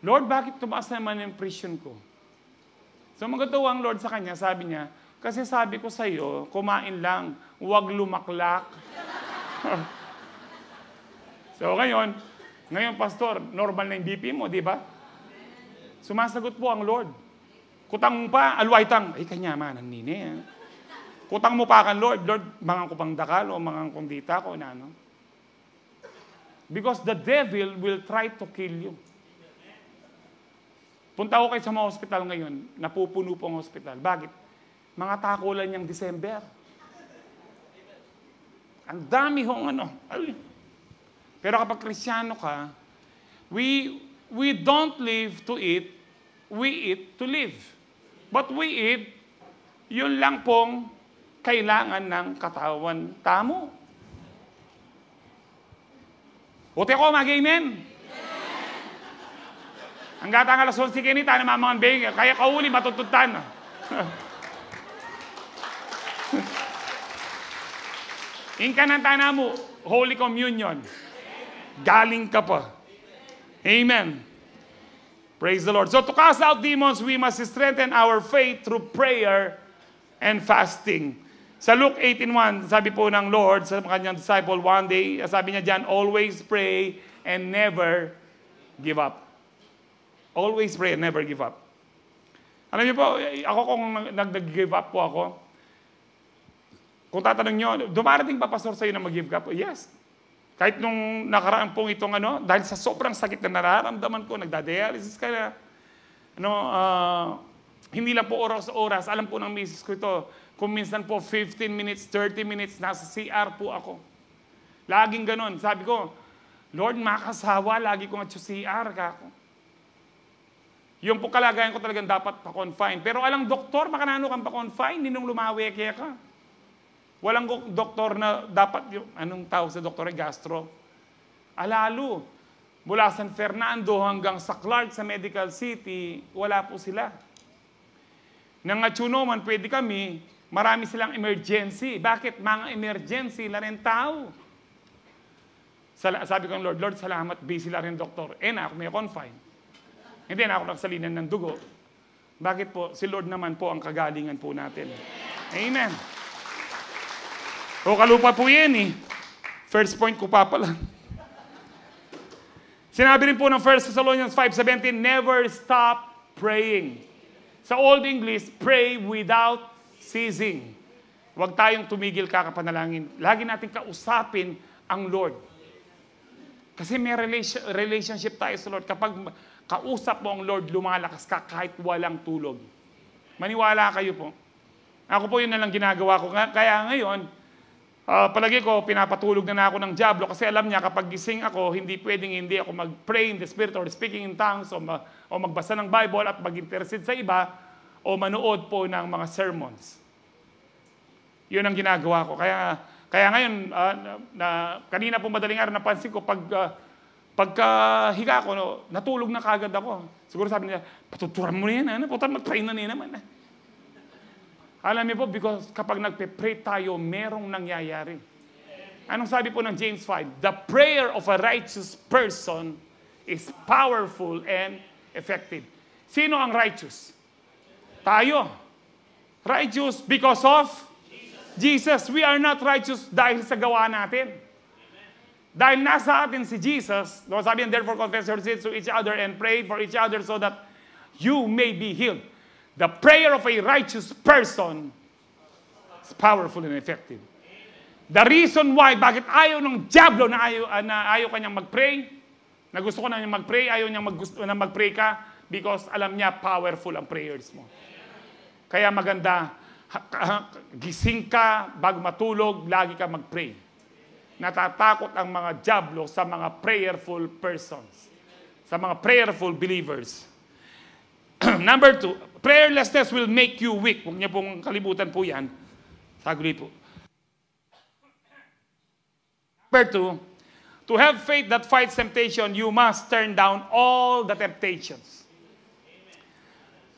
Lord, bakit tumaas naman yung presyon ko? So magatuwa ang Lord sa kanya, sabi niya, kasi sabi ko sa iyo, kumain lang, huwag lumaklak. So ngayon, Pastor, normal na yung BP mo, di ba? Sumasagot po ang Lord. Kutang mo pa, alwaitang, ay kanya man, ang nini. Kutang mo pa kan Lord, mangang ko pang dakal o mangang kong dita ko na, Because the devil will try to kill you. Punta ako kayo sa mga hospital ngayon, napupuno po ang hospital. Bakit? Mga takulan niyang December. Ang dami hong Pero kapag Kristyano ka, we don't live to eat, we eat to live. But we eat, yun lang pong kailangan ng katawan tamo. Buti ako, mag-amen. Ang gatang alas 11 kinita, namamangan bing, kaya kauli, matututan. Inka ng tana mo, Holy Communion. Galing ka pa. Amen. Praise the Lord. So to cast out demons, we must strengthen our faith through prayer and fasting. Sa Luke 18:1, sabi po ng Lord sa kanyang disciple one day, sabi niya dyan, always pray and never give up. Always pray and never give up. Alam niyo po, ako kung nag-give up po ako, kung tatanong niyo, dumarating pa pastor sa'yo na mag-give up? Yes. Kahit nung nakaraan pong itong dahil sa sobrang sakit na nararamdaman ko, nagda-dialysis ka na, hindi lang po oras-oras, alam po ng misis ko ito, kung minsan po 15 minutes, 30 minutes, nasa CR po ako. Laging ganon. Sabi ko, Lord, makasawa, lagi ko nga sa CR ka ako. Yung po kalagayan ko talagang dapat pa-confine. Pero alang doktor, makanano kang pa-confine, ninong lumawi kaya ka. Walang doktor na dapat, anong tawag sa doktor? Gastro. Alalo. Mula San Fernando hanggang sa Clark sa Medical City, wala po sila. Nang Atsunoman, pwede kami, marami silang emergency. Bakit? Mga emergency, la rin tao. Sabi ko, Lord, salamat, busy la rin doktor. Na ako may confine. Hindi na ako nagsalinan ng dugo. Bakit po? Si Lord naman po ang kagalingan po natin. Amen. O kalupa po yan eh. First point ko pa pala. Sinabi rin po ng 1 Thessalonians 5:17, never stop praying. Sa Old English, pray without ceasing. Huwag tayong tumigil kakapanalangin. Lagi natin kausapin ang Lord. Kasi may relationship tayo sa Lord. Kapag kausap mo ang Lord, lumalakas ka kahit walang tulog. Maniwala kayo po. Ako po yun na lang ginagawa ko. Kaya ngayon, palagi ko, pinapatulog na ako ng Diablo kasi alam niya kapag gising ako, hindi ako mag-pray in the Spirit or speaking in tongues o magbasa ng Bible at mag-intercede sa iba o manood po ng mga sermons. Yun ang ginagawa ko. Kaya ngayon, kanina po madaling araw napansin ko, pagkahiga ko, natulog na kagad ako. Siguro sabi niya, patuturan mo na yan, mag-pray na niya naman. Alam niyo po, because kapag nagpe-pray tayo, merong nangyayari. Anong sabi po ng James 5? The prayer of a righteous person is powerful and effective. Sino ang righteous? Tayo. Righteous because of Jesus. We are not righteous dahil sa gawa natin. Dahil nasa atin si Jesus, sabi niya, therefore confess your sins to each other and pray for each other so that you may be healed. The prayer of a righteous person is powerful and effective. The reason why, bakit ayaw ng Diablo na ayaw kanyang mag-pray, na gusto ko na niyang mag-pray, ayaw niyang na mag-pray ka, because alam niya, powerful ang prayers mo. Kaya maganda, gising ka, bago matulog, lagi ka mag-pray. Natatakot ang mga Diablo sa mga prayerful persons, sa mga prayerful believers. Number 2, prayerlessness will make you weak. Huwag niyo pong kalimutan po yan. Saglit po. Number 2, to have faith that fights temptation, you must turn down all the temptations.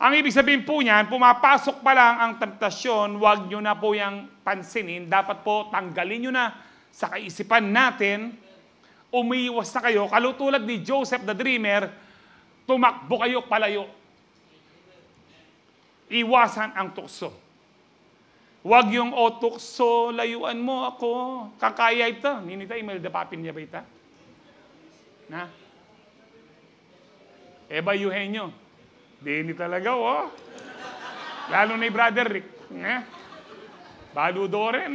Ang ibig sabihin po niyan, pumapasok pa lang ang temptasyon, huwag niyo na po yung pansinin. Dapat po tanggalin niyo na sa kaisipan natin, umiiwas na kayo. Kalutulad ni Joseph the Dreamer, tumakbo kayo palayo. Iwasan ang tukso. Huwag yung, tukso, layuan mo ako. Kakaya ito. Ninita, email dapapin niya ba ita? Na? Eba Eugenio. Dini talaga, Lalo na Brother Rick. Baludo rin.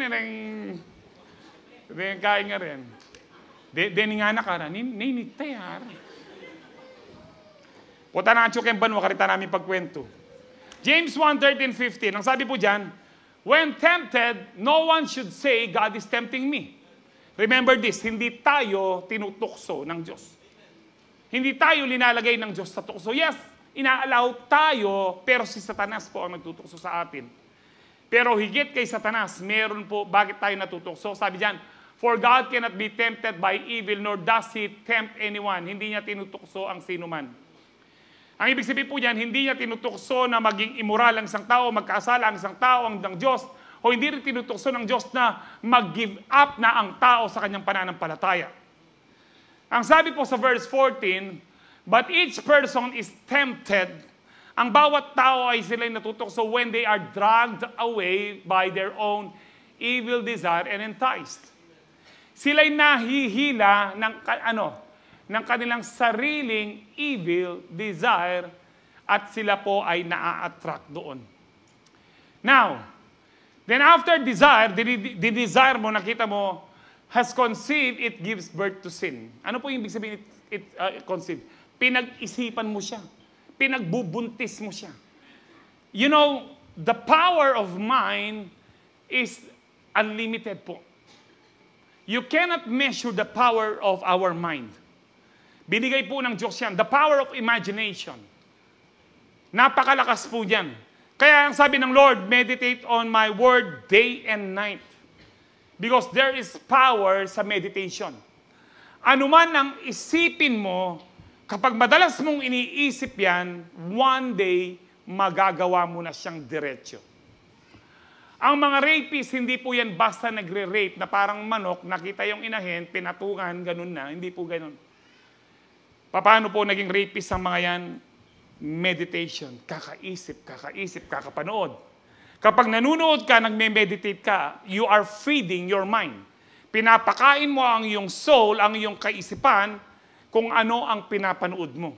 Kaya nga rin. Dini nga na ka rin. Ninita yan. Puta na ang tsuken banwa, karita namin pagkwento. James 1:13-15, ang sabi po dyan, when tempted, no one should say, God is tempting me. Remember this, hindi tayo tinutukso ng Diyos. Hindi tayo linalagay ng Diyos sa tukso. Yes, inaalaw tayo, pero si Satanas po ang nagtutukso sa atin. Pero higit kay Satanas, meron po, bakit tayo natutukso? Sabi dyan, for God cannot be tempted by evil, nor does He tempt anyone. Hindi niya tinutukso ang sinuman. Ang ibig sabihin po niyan, hindi niya tinutukso na maging immoral ang isang tao, magkasala ang isang tao, ang Diyos, o hindi rin tinutukso ng Diyos na mag-give up na ang tao sa kanyang pananampalataya. Ang sabi po sa verse 14, but each person is tempted. Ang bawat tao ay sila'y natutukso when they are dragged away by their own evil desire and enticed. Sila'y nahihila ng kanilang sariling evil desire at sila po ay naa-attract doon. Now, then after desire, the desire mo, nakita mo, has conceived, it gives birth to sin. Ano po yung ibig sabihin conceived? Pinag-isipan mo siya. Pinagbubuntis mo siya. You know, the power of mind is unlimited po. You cannot measure the power of our mind. Binigay po ng Diyos yan. The power of imagination. Napakalakas po yan. Kaya ang sabi ng Lord, meditate on my word day and night. Because there is power sa meditation. Ano man ang isipin mo, kapag madalas mong iniisip yan, one day, magagawa mo na siyang diretsyo. Ang mga rapist, hindi po yan basta nagre-rape na parang manok, nakita yung inahin, pinatungan, ganun na. Hindi po ganun. Paano po naging rapist ang mga yan? Meditation. Kakaisip, kakapanood. Kapag nanunood ka, nagme-meditate ka, you are feeding your mind. Pinapakain mo ang iyong soul, ang iyong kaisipan, kung ano ang pinapanood mo.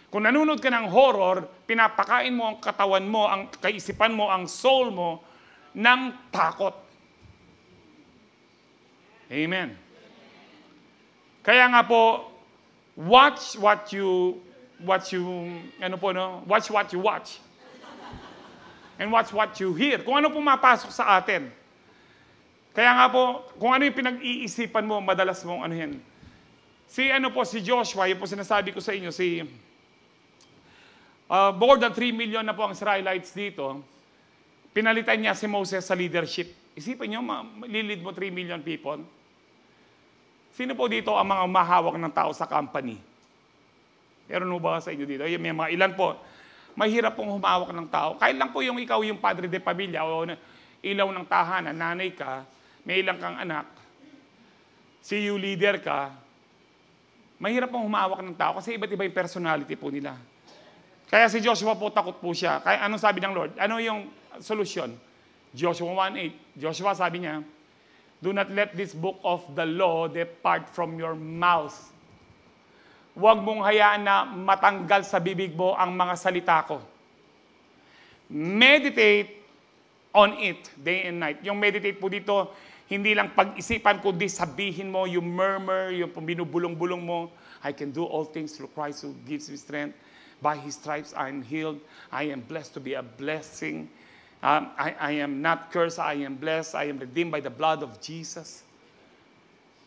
Kung nanonood ka ng horror, pinapakain mo ang katawan mo, ang kaisipan mo, ang soul mo, ng takot. Amen. Kaya nga po, watch what you watch what you watch. And watch what you hear. Kung ano pumapasok sa atin. Kaya nga po, kung ano yung pinag-iisipan mo, madalas mong ano yan. Si Joshua, yung po sinasabi ko sa inyo, more than 3 million na po ang Israelites dito, pinalitan niya si Moses sa leadership. Isipin nyo, lilid mo 3 million people. Sino po dito ang mga umahawak ng tao sa company? Meron mo ba sa inyo dito? May mga ilan po. Mahirap pong humawak ng tao. Kahit lang po yung ikaw yung padre de pamilya o ilaw ng tahanan, nanay ka, may ilang kang anak, CU leader ka, mahirap pong humawak ng tao kasi iba't iba yung personality po nila. Kaya si Joshua po, takot po siya. Kaya anong sabi ng Lord? Ano yung solusyon? Joshua 1:8. Joshua sabi niya, do not let this book of the law depart from your mouth. Huwag mong hayaan na matanggal sa bibig mo ang mga salita ko. Meditate on it day and night. Yung meditate po dito, hindi lang pag-isipan, kundi sabihin mo, yung murmur, yung binubulong-bulong mo, I can do all things through Christ who gives me strength. By His stripes I am healed. I am blessed to be a blessing. I am not cursed. I am blessed. I am redeemed by the blood of Jesus.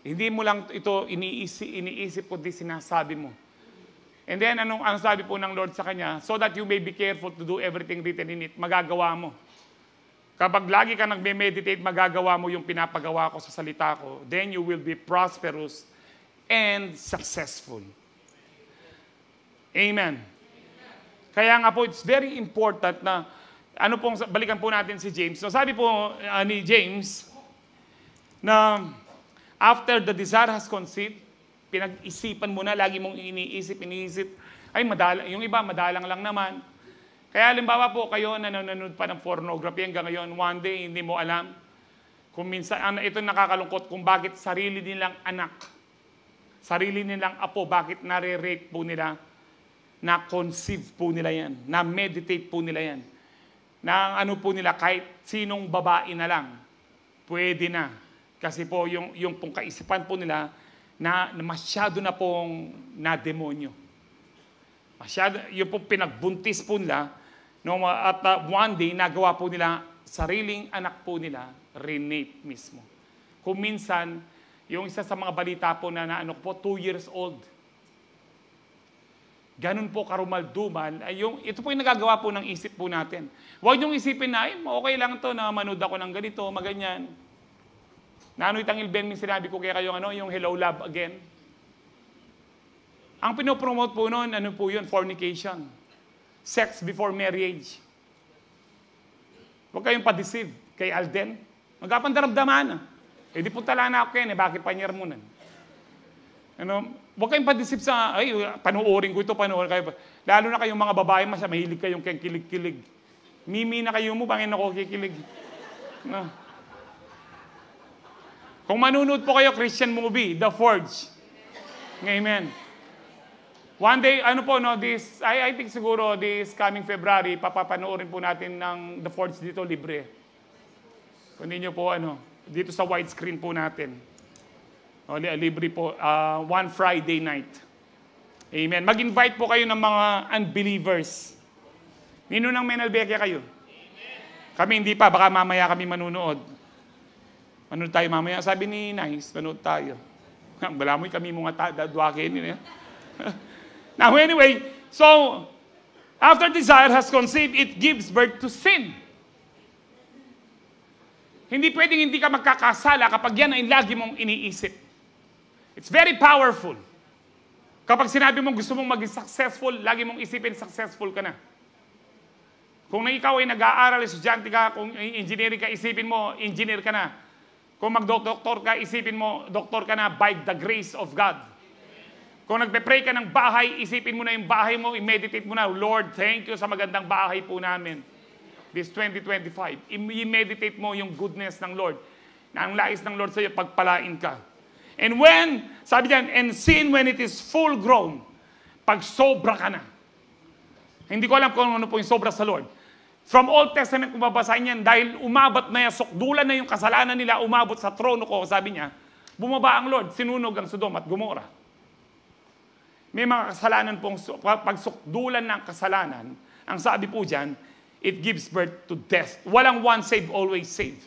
Hindi mo lang ito iniisip kundi sinasabi mo. And then, ang sabi po ng Lord sa kanya, so that you may be careful to do everything written in it, magagawa mo. Kapag lagi ka nagme-meditate, magagawa mo yung pinapagawa ko sa salita ko, then you will be prosperous and successful. Amen. Kaya nga po, it's very important na, balikan po natin si James. So sabi po ni James, na after the desire has conceived, pinag-isipan mo na, lagi mong iniisip, ay yung iba madalang lang naman. Kaya halimbawa po kayo na nanonood pa ng pornography hanggang ngayon, one day hindi mo alam kung minsan, ito nakakalungkot kung bakit sarili nilang anak, sarili nilang apo, bakit nare-rape po nila, na-conceive po nila yan, na-meditate po nila yan, na po nila kahit sinong babae na lang, pwede na. Kasi po yung pong kaisipan po nila na masyado na pong na-demonyo. Masyado, yung pong pinagbuntis po nila, no, at one day, nagawa po nila, sariling anak po nila, renape mismo. Kung minsan, yung isa sa mga balita po na 2 years old, ganun po karumaldumal, ito po yung nagagawa po ng isip po natin. Huwag niyong isipin na, okay lang to na manood ako ng ganito, maganyan. Itang ilben min sinabi ko kaya kayo yung hello love again. Ang pinopromote po noon, po yun? Fornication. Sex before marriage. Huwag kayong pa-deceive kay Alden. Magkapandaramdaman. Di po tala na ako bakit panyer mo nan? Huwag kayong pa-deceive sa, panuorin ko ito, kayo. Lalo na kayong mga babae, mahilig kayong kilig-kilig. Mimi na kayo mo, bangin ako kikilig. Kung manunod po kayo, Christian movie, The Forge. Amen. One day, I think siguro this coming February, papapanoorin po natin ng The Forge dito, libre. Kung hindi nyo po, dito sa widescreen po natin. Libre po, one Friday night. Amen. Mag-invite po kayo ng mga unbelievers. Nino ng Menalbekia kayo? Kami hindi pa, baka mamaya kami manunood. Manood tayo mamaya. Sabi ni Nice, manood tayo. Wala mo kami mga dadwakin. Now anyway, so, after desire has conceived, it gives birth to sin. Hindi pwedeng hindi ka magkakasala kapag yan ay lagi mong iniisip. It's very powerful. Kapag sinabi mong gusto mong maging successful, lagi mong isipin successful ka na. Kung ikaw ay nag-aaral, estudyante ka, kung engineering ka, isipin mo, engineer ka na. Kung magdoktor ka, isipin mo, doktor ka na by the grace of God. Kung nagpe-pray ka ng bahay, isipin mo na yung bahay mo, i-meditate mo na, Lord, thank you sa magandang bahay po namin. This 2025, i-meditate mo yung goodness ng Lord. Na ang lais ng Lord sa iyo, pagpalain ka. And when, sabi diyan, and sin when it is full grown, pag sobra ka na. Hindi ko alam kung ano po yung sobra sa Lord. From Old Testament, kung babasahin yan, dahil umabot na yan, sukdulan na yung kasalanan nila, umabot sa trono ko, sabi niya, bumaba ang Lord, sinunog ang Sodom at Gomorrah. May mga kasalanan pong, pag sukdulan ng kasalanan, ang sabi po diyan, it gives birth to death. Walang once saved, always saved.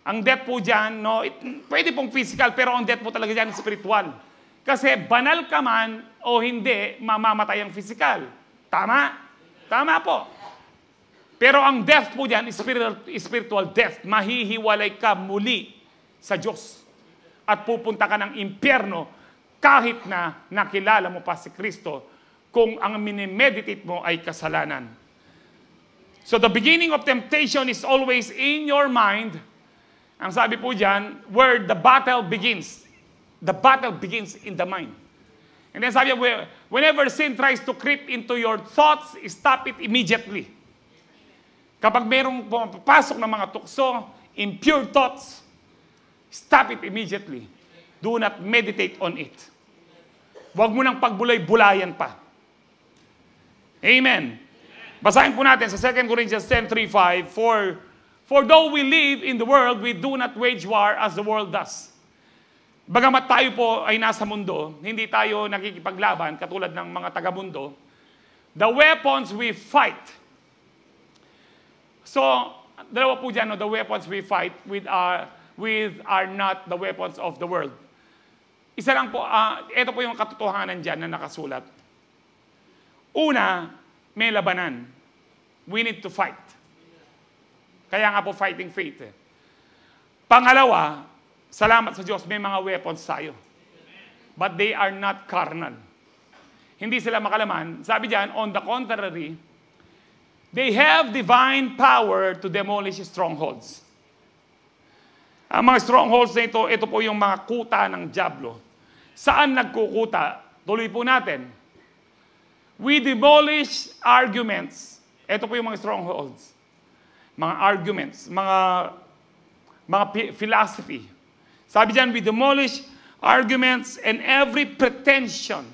Ang death po dyan, no, pwede pong physical, pero ang death po talaga dyan spiritual. Kasi banal ka man o hindi, mamamatay ang physical. Tama? Tama po. Pero ang death po dyan, spiritual death. Mahihiwalay ka muli sa Diyos. At pupunta ka ng impyerno kahit na nakilala mo pa si Kristo kung ang minimeditate mo ay kasalanan. So the beginning of temptation is always in your mind. Ang sabi po dyan, where the battle begins. The battle begins in the mind. And then sabi niya, whenever sin tries to creep into your thoughts, stop it immediately. Kapag merong papasok ng mga tukso, impure thoughts, stop it immediately. Do not meditate on it. Huwag mo nang pagbulay-bulayan pa. Amen. Basahin po natin sa 2 Corinthians 10:3-5, For though we live in the world, we do not wage war as the world does. Bagamat tayo po ay nasa mundo, hindi tayo nakikipaglaban katulad ng mga taga-mundo. The weapons we fight. So, dalawa po dyan, no? The weapons we fight with are not the weapons of the world. Isa lang po, ito po yung katotohanan dyan na nakasulat. Una, may labanan. We need to fight. Kaya nga po fighting faith. Pangalawa, salamat sa Diyos, may mga weapons tayo. But they are not carnal. Hindi sila makalaman. Sabi diyan, on the contrary, they have divine power to demolish strongholds. Ang mga strongholds na ito po yung mga kuta ng dyablo. Saan nagkukuta? Tuloy po natin. We demolish arguments. Ito po yung mga strongholds. Mga arguments, mga philosophy. Sabi diyan, we demolish arguments and every pretension.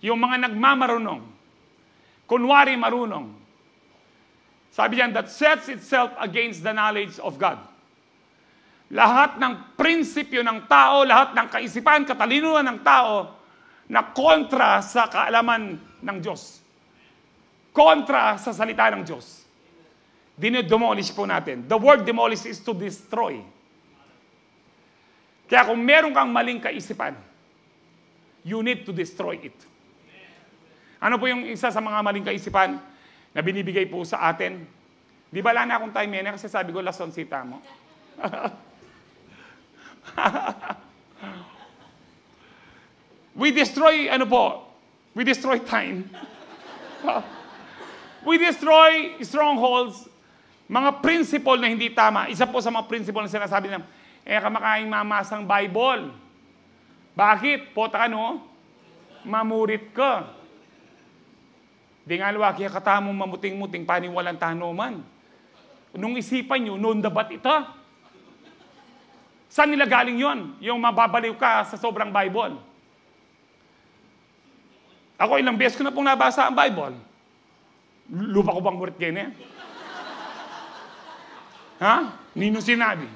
Yung mga nagmamarunong. Kunwari marunong. Sabi diyan, that sets itself against the knowledge of God. Lahat ng prinsipyo ng tao, lahat ng kaisipan, katalinuhan ng tao, na kontra sa kaalaman ng Diyos. Kontra sa salita ng Diyos. Dinedemolish po natin. The word demolish is to destroy. Kaya kung meron kang maling kaisipan, you need to destroy it. Ano po yung isa sa mga maling kaisipan na binibigay po sa atin? Di ba lang na akong time yan? Kasi sabi ko, lason sita mo. We destroy, we destroy time. We destroy strongholds, mga principle na hindi tama. Isa po sa mga principle na sinasabi na, kamakain mamasang Bible. Bakit? Pota ka, no? Mamurit ka. Di nga luwaki, katamong mamuting-muting, paniwalang tanuman. Nung isipan nyo, noon dabat ito. Saan nila galing yon? Yung mababaliw ka sa sobrang Bible. Ako ilang beses ko na pong nabasa ang Bible. Lupa ko bang murit ganyan? Ha? Nino sinabi?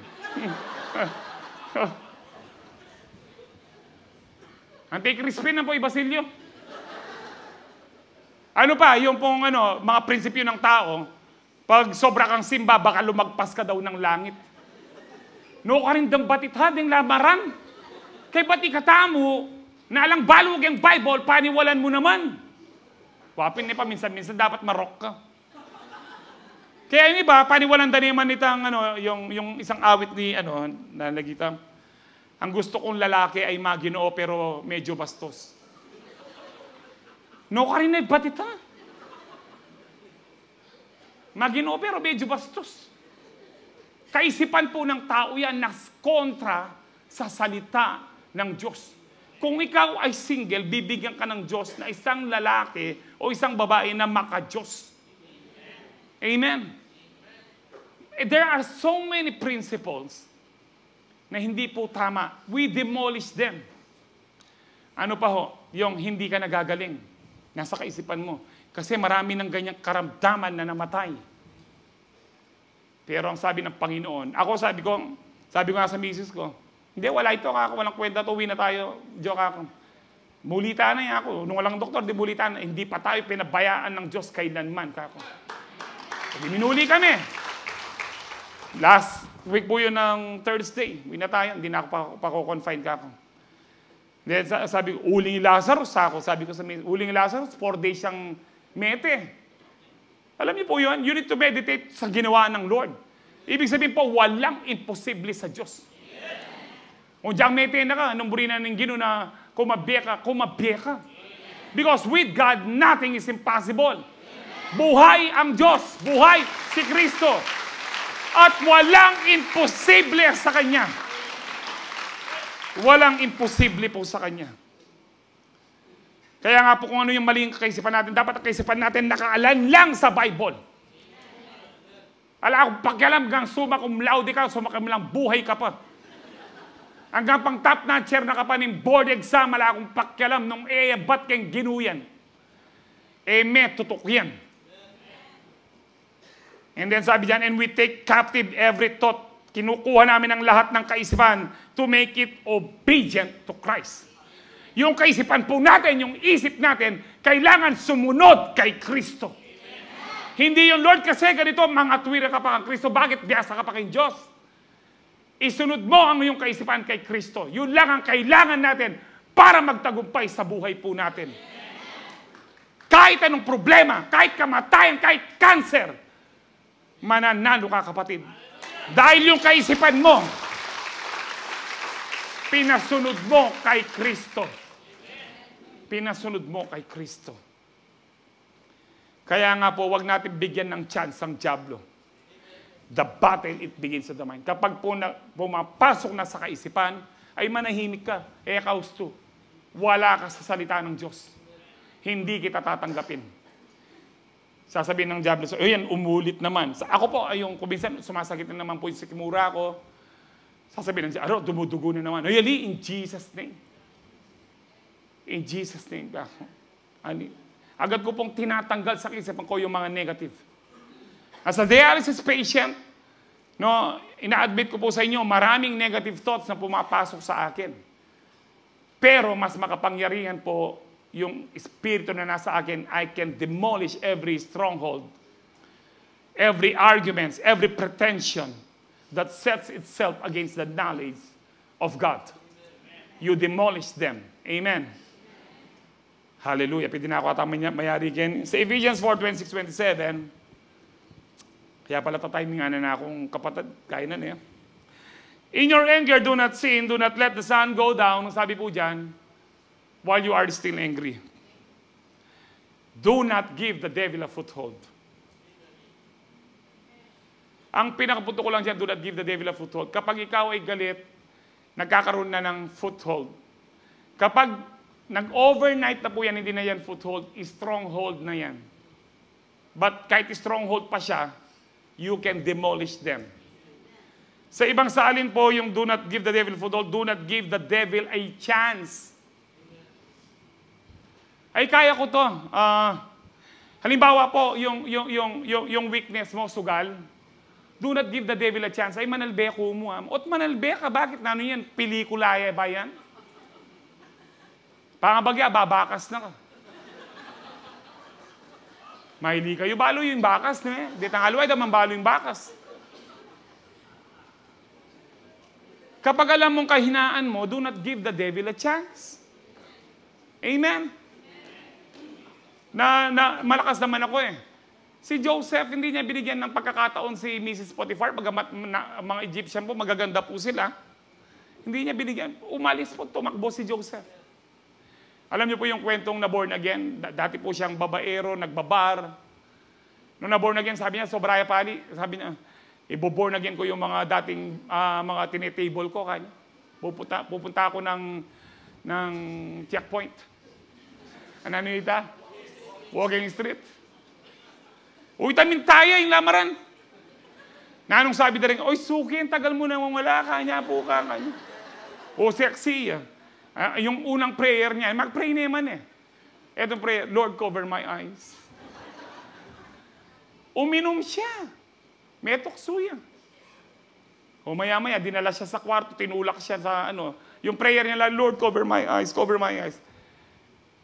Anti-Crispin na po, Basilio. Ano pa, yung pong mga prinsipyo ng tao, pag sobra kang simba, baka lumagpas ka daw ng langit. No ka rin dambatit hading lamaran. Kay pati katamo, na alang balwag yung Bible, paniwalan mo naman. Wapin pa, minsan-minsan dapat marok ka. Kaya yung iba, paniwalang daniman nitang, yung isang awit ni, na nagita, ang gusto kong lalaki ay maginoo pero medyo bastos. No ka rin na batita. Maginoo pero medyo bastos. Kaisipan po ng tao yan na kontra sa salita ng Diyos. Kung ikaw ay single, bibigyan ka ng Diyos na isang lalaki o isang babae na maka-Diyos. Amen. There are so many principles na hindi po tama. We demolish them. Ano pa ho? Yung hindi ka nagagaling. Nasa kaisipan mo. Kasi marami ng ganyang karamdaman na namatay. Pero ang sabi ng Panginoon, sabi ko nga sa misis ko, hindi, wala ito kako, walang kwenta, uwi na tayo, joke ako. Mulita na yan ako. Nung walang doktor, di mulita na. Hindi pa tayo pinabayaan ng Diyos kailanman kako. Hindi minuli kami. Last week po yun ng Thursday. Uwi na tayo, hindi na ako pa-confine kako. Then sabi ko, uling Lazarus ako. Sabi ko sa misis, uling Lazarus, 4 days siyang mete. Alam niyo po yun, you need to meditate sa ginawa ng Lord. Ibig sabihin po, walang imposible sa Diyos. O diyang mete na ka, nung burina ng Ginoo na kumabeka. Because with God, nothing is impossible. Buhay ang Diyos, buhay si Kristo. At walang imposible sa Kanya. Walang imposible po sa Kanya. Kaya nga po kung ano yung maling kaisipan natin, dapat ang kaisipan natin nakaalan lang sa Bible. Ala akong pakialam hanggang summa cum laude ka, summa cum lang buhay ka pa. Hanggang pang top notcher na ka pa ng board exam, ala akong pakialam nung ba't kang ginuyan. Tutok yan. And then sabi dyan, and we take captive every thought. Kinukuha namin ang lahat ng kaisipan to make it obedient to Christ. Yung kaisipan po natin, yung isip natin, kailangan sumunod kay Kristo. Hindi yung Lord kasi ganito, mga tuwira ka pa kang Kristo, bakit biyasa ka pa kay Diyos? Isunod mo ang iyong kaisipan kay Kristo. Yun lang ang kailangan natin para magtagumpay sa buhay po natin. Kahit anong problema, kahit kamatayan, kahit cancer, mananalo ka kapatid. Dahil yung kaisipan mo, pinasunod mo kay Kristo. Pinasunod mo kay Kristo. Kaya nga po, wag natin bigyan ng chance ang diablo. The battle, it begins at the mind. Kapag po pumapasok na sa kaisipan, ay manahimik ka. Kausto. Wala ka sa salita ng Diyos. Hindi kita tatanggapin. Sasabihin ng diablo, yan, umulit naman. Ako po, yung kuminsan, sumasakit na naman po yung sikimura ko. Sasabihin ng diablo, dumudugo na naman. In Jesus' name. In Jesus' name. Agad ko pong tinatanggal sa isipan ko yung mga negative. As a dialysis patient, ina-admit ko po sa inyo, maraming negative thoughts na pumapasok sa akin. Pero mas makapangyarihan po yung espiritu na nasa akin. I can demolish every stronghold, every arguments, every pretension that sets itself against the knowledge of God. You demolish them. Amen. Hallelujah. Pwede na ako ata mayari kin. Sa Ephesians 4:26-27, kaya pala tatiming na akong kapatid, kaya na niya. In your anger, do not sin, do not let the sun go down, sabi po dyan, while you are still angry. Do not give the devil a foothold. Ang pinakapunto ko lang dyan, do not give the devil a foothold. Kapag ikaw ay galit, nagkakaroon na ng foothold. Kapag nag-overnight na po yan, hindi na yan foothold, stronghold na yan. But kahit stronghold pa siya, you can demolish them. Sa ibang salin po, yung do not give the devil a foothold, do not give the devil a chance. Ay, kaya ko to. Halimbawa po, yung weakness mo, sugal, do not give the devil a chance. Ay, manalbe ko mo. Ot manalbe ka, bakit na yan? Pelikula ba yan? Pangabagya, babakas na ka. Mahili kayo, balo yung bakas. Di tangaluay, daman balo yung bakas. Kapag alam mong kahinaan mo, do not give the devil a chance. Amen? Malakas naman ako Si Joseph, hindi niya binigyan ng pagkakataon si Mrs. Potiphar, bagamat mga Egyptian po, magaganda po sila. Hindi niya binigyan. Umalis po, tumakbo si Joseph. Alam niyo po yung kwentong na born again? Dati po siyang babaero, nagbabar. Nung na born again, sabi niya, sobraya pali. Sabi niya, ibo-born again ko yung mga dating mga tinitable ko. Kanya. Pupunta ako ng checkpoint. Ano nita? Walking street. Uy, tamintaya yung lamaran. Nanong sabi na rin, oy, suki, tagal mo na wala ka, niya po ka. O sexy. Yung unang prayer niya, mag-pray naman eh. Etong prayer, Lord, cover my eyes. Uminom siya. May tukso yan. O maya-maya, dinala siya sa kwarto, tinulak siya sa yung prayer niya lang, Lord, cover my eyes, cover my eyes.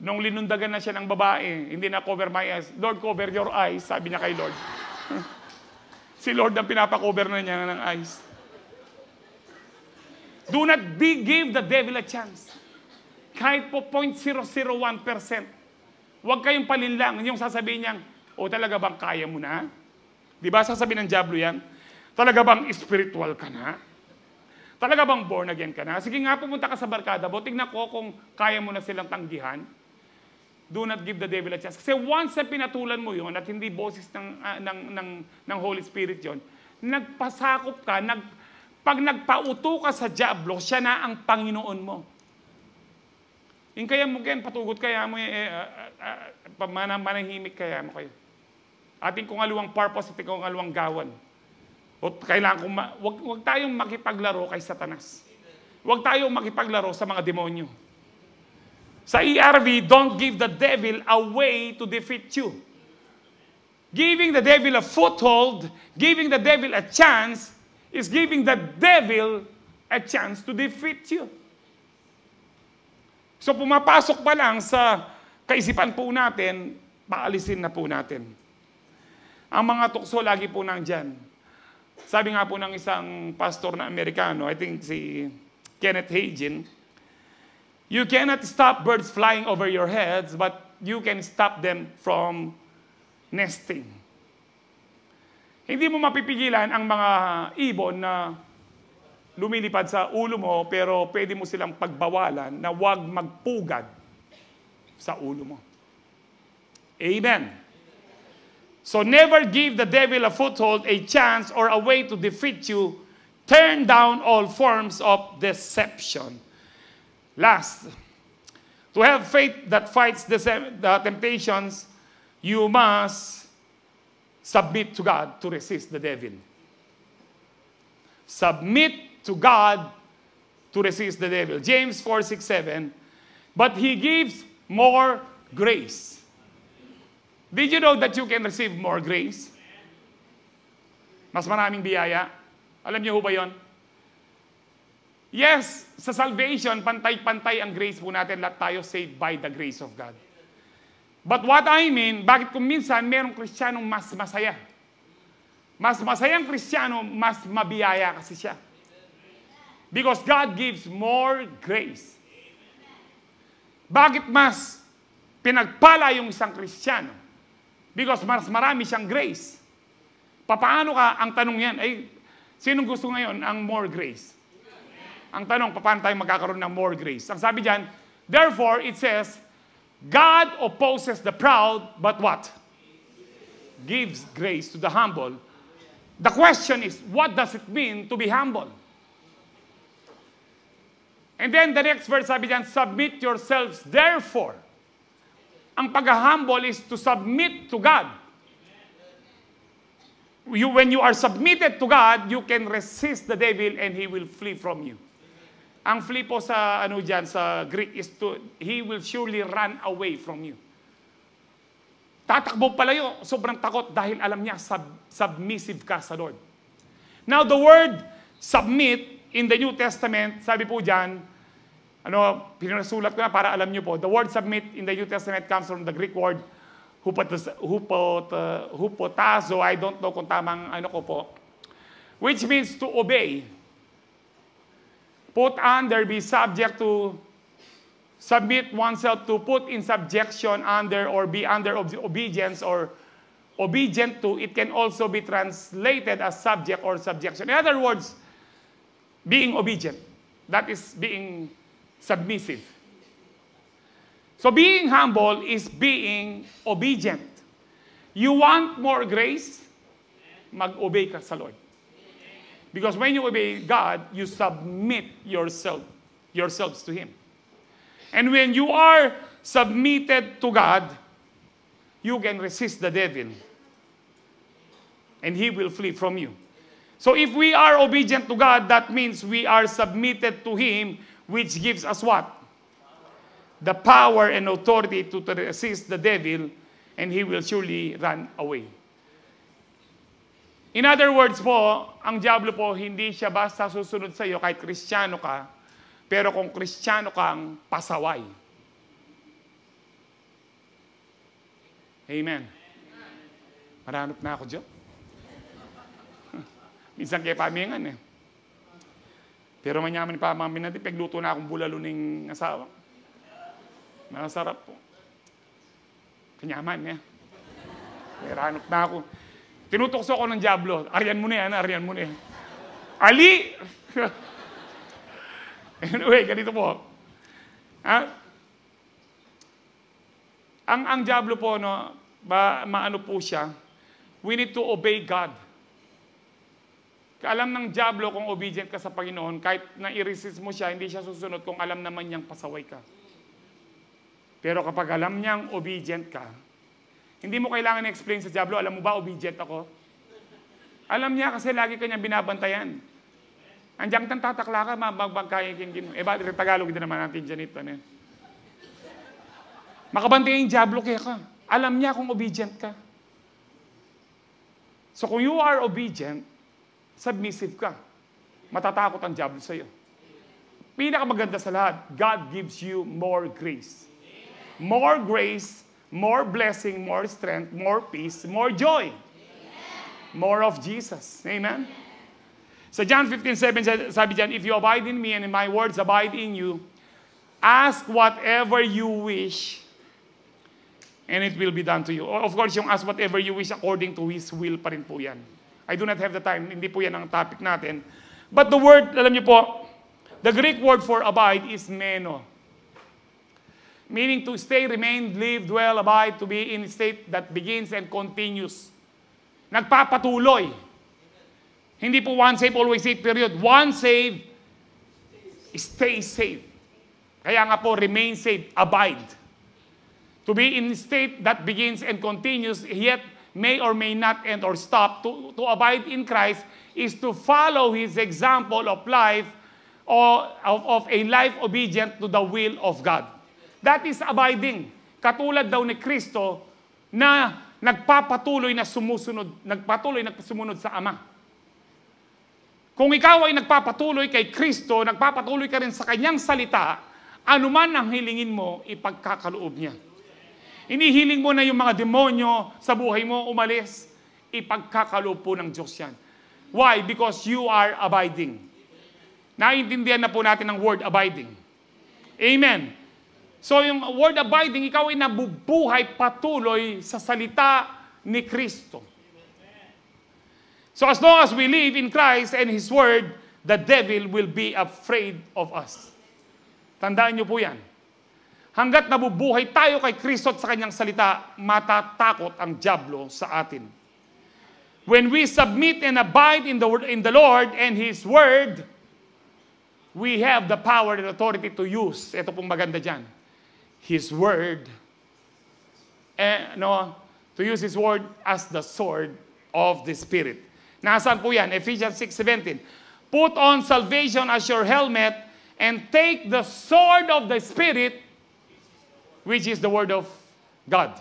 Nung linundagan na siya ng babae, hindi na cover my eyes, Lord, cover your eyes, sabi niya kay Lord. Si Lord ang pinapakover na niya ng eyes. Do not give the devil a chance. Kahit po 0.001%. Huwag kayong palinlang. Yung sasabihin niyang, talaga bang kaya mo na? Di ba sasabihin ng diablo yan? Talaga bang spiritual ka na? Talaga bang born again ka na? Sige nga, pumunta ka sa barkada mo. Tignan ko kung kaya mo na silang tanggihan. Do not give the devil a chance. Kasi once na pinatulan mo yun at hindi boses ng Holy Spirit yun, nagpasakop ka, pag nagpauto ka sa diablo, siya na ang Panginoon mo. Yung kaya mo kayan, patugot kaya mo, manahimik kaya mo kayo. Ating kung aluang purpose at kung aluang gawan. O kailangan wag tayong makipaglaro kay Satanas. Wag tayong makipaglaro sa mga demonyo. Sa ERV, don't give the devil a way to defeat you. Giving the devil a foothold, giving the devil a chance, is giving the devil a chance to defeat you. So pumapasok pa lang sa kaisipan po natin, paalisin na po natin. Ang mga tukso lagi po nandyan. Sabi nga po ng isang pastor na Amerikano, I think si Kenneth Hagin, you cannot stop birds flying over your heads, but you can stop them from nesting. Hindi mo mapipigilan ang mga ibon na lumilipad sa ulo mo, pero pwede mo silang pagbawalan na huwag magpugad sa ulo mo. Amen. So never give the devil a foothold, a chance, or a way to defeat you. Turn down all forms of deception. Last, to have faith that fights the temptations, you must submit to God to resist the devil. Submit to God to resist the devil. James 4:6-7. But He gives more grace. Did you know that you can receive more grace? Mas maraming biyaya. Alam niyo ho ba yun? Yes, sa salvation, pantay-pantay ang grace po natin. Lahat tayo saved by the grace of God. But what I mean, bakit kung minsan merong Kristiyanong mas masaya? Mas masayang Kristiyano, mas mabiyaya kasi siya. Because God gives more grace. Bakit mas pinagpala yung isang Kristiyano? Because mas marami siyang grace. Paano ka, ang tanong yan, sinong gusto ngayon ang more grace? Ang tanong, paano tayo magkakaroon ng more grace? Ang sabi dyan, therefore, it says, God opposes the proud, but what? Gives grace to the humble. The question is, what does it mean to be humble? And then the next verse sabi dyan, submit yourselves therefore. Ang pag-humble is to submit to God. When you are submitted to God, you can resist the devil and he will flee from you. Ang flee po sa sa Greek is he will surely run away from you. Tatakbo palayo, sobrang takot dahil alam niya submissive ka sa Lord. Now the word submit in the New Testament, sabi po diyan, pinasulat ko na para alam niyo po. The word submit in the New Testament comes from the Greek word hupotazo, I don't know kung tamang which means to obey. Put under, be subject to, submit oneself to, put in subjection under, or be under obedience, or obedient to, it can also be translated as subject or subjection. In other words, being obedient. That is being submissive. So being humble is being obedient. You want more grace? Mag-obey ka sa Lord. Because when you obey God, you submit yourselves to Him. And when you are submitted to God, you can resist the devil. And he will flee from you. So if we are obedient to God, that means we are submitted to Him, which gives us what? The power and authority to resist the devil, and he will surely run away. In other words po, ang diablo po, hindi siya basta susunod sa iyo kahit Kristiyano ka, pero kung Kristiyano kang pasaway. Amen. Maranap na ako dyan. Minsan kaya pamingan eh. Pero manyaman pa mamin natin, pagluto na akong bulalo ng asawa. Masarap po. Kanyaman eh. Maranap na ako. Tinutokso ko ng diablo. Aryan mo na yan, aryan mo na yan. Ali! Anyway, ganito po. Ang diablo po, no, maano po siya, we need to obey God. Alam ng diablo kung obedient ka sa Panginoon, kahit na i-resist mo siya, hindi siya susunod kung alam naman niyang pasaway ka. Pero kapag alam niyang obedient ka, hindi mo kailangan i-explain sa diablo, alam mo ba, obedient ako? Alam niya kasi lagi kanyang binabantayan. Andiyan kang tatakla ka, magbagkaya king ba, Tagalog din naman natin dyan ito. Makabantay yung diablo kaya ka. Alam niya kung obedient ka. So kung you are obedient, submissive ka. Matatakot ang diablo sa iyo. Pinakamaganda sa lahat, God gives you more grace. More grace, more blessing, more strength, more peace, more joy. More of Jesus. Amen? So John 15:7 sabi dyan, if you abide in me and my words abide in you, ask whatever you wish and it will be done to you. Of course, yung ask whatever you wish according to His will pa rin po yan. I do not have the time. Hindi po yan ang topic natin. But the word, alam niyo po, the Greek word for abide is meno. Meaning to stay, remain, live, dwell, abide, to be in a state that begins and continues. Nagpapatuloy. Hindi po one save, always save, period. One save, stay safe. Kaya nga po, remain safe, abide. To be in a state that begins and continues, yet may or may not end or stop. To abide in Christ is to follow His example of life, or of a life obedient to the will of God. That is abiding. Katulad daw ni Kristo na nagpapatuloy na sumusunod sa Ama. Kung ikaw ay nagpapatuloy kay Kristo, nagpapatuloy ka rin sa Kanyang salita, anuman ang hilingin mo, ipagkakaloob niya. Inihiling mo na yung mga demonyo sa buhay mo umalis, ipagkakaloob po ng Diyos yan. Why? Because you are abiding. Naiintindihan na po natin ang word abiding. Amen. So yung word abiding, ikaw ay nabubuhay patuloy sa salita ni Kristo. So as long as we live in Christ and His word, the devil will be afraid of us. Tandaan niyo po yan. Hanggat nabubuhay tayo kay Kristo at sa Kanyang salita, matatakot ang diablo sa atin. When we submit and abide in the Lord and His word, we have the power and authority to use. Ito pong maganda dyan. His word, to use His word as the sword of the Spirit. Nasaan po yan? Ephesians 6:17. Put on salvation as your helmet and take the sword of the Spirit, which is the word of God.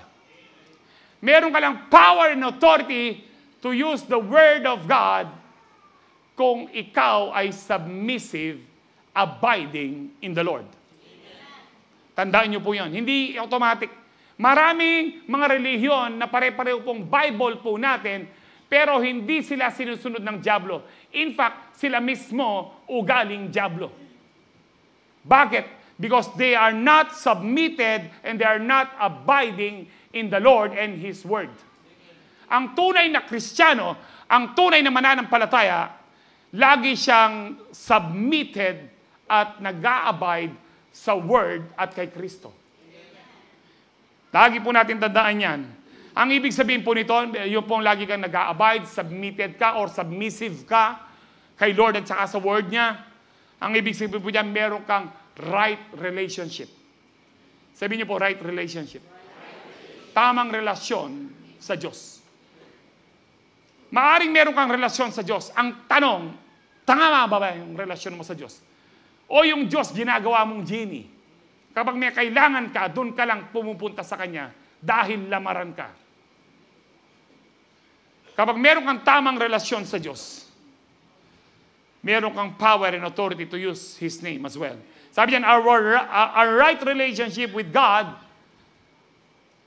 Meron ka lang power and authority to use the word of God kung ikaw ay submissive, abiding in the Lord. Tandaan niyo po yan. Hindi automatic. Maraming mga relihiyon na pare-pareho pong Bible po natin, pero hindi sila sinusunod ng diablo. In fact, sila mismo ugaling diablo. Bakit? Because they are not submitted and they are not abiding in the Lord and His word. Ang tunay na Kristiyano, ang tunay na mananampalataya, lagi siyang submitted at nag-a-abide sa Word at kay Kristo. Lagi po natin tandaan yan. Ang ibig sabihin po nito, yung pong lagi kang nag-a-abide, submitted ka or submissive ka kay Lord at saka sa Word niya. Ang ibig sabihin po dyan, meron kang right relationship. Sabihin niyo po, right relationship. Tamang relasyon sa Diyos. Maaring meron kang relasyon sa Diyos. Ang tanong, tama ba yung relasyon mo sa Diyos? O yung Diyos, ginagawa mong genie? Kapag may kailangan ka, doon ka lang pumupunta sa Kanya dahil lamaran ka. Kapag meron kang tamang relasyon sa Diyos, meron kang power and authority to use His name as well. Sabi niyan, our right relationship with God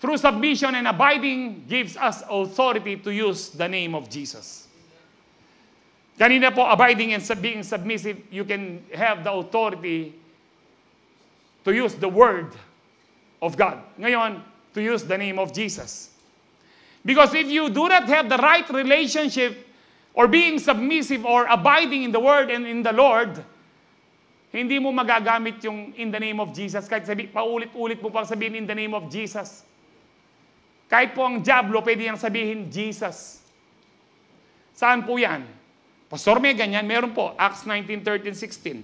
through submission and abiding gives us authority to use the name of Jesus. Kanina po, abiding and being submissive, you can have the authority to use the word of God. Ngayon, to use the name of Jesus. Because if you do not have the right relationship or being submissive or abiding in the word and in the Lord, hindi mo magagamit yung in the name of Jesus. Kahit paulit-ulit mo pang sabihin in the name of Jesus. Kahit po ang diablo, pwede niyang sabihin Jesus. Saan po yan? Pastor, may ganyan. Meron po. Acts 19:13-16.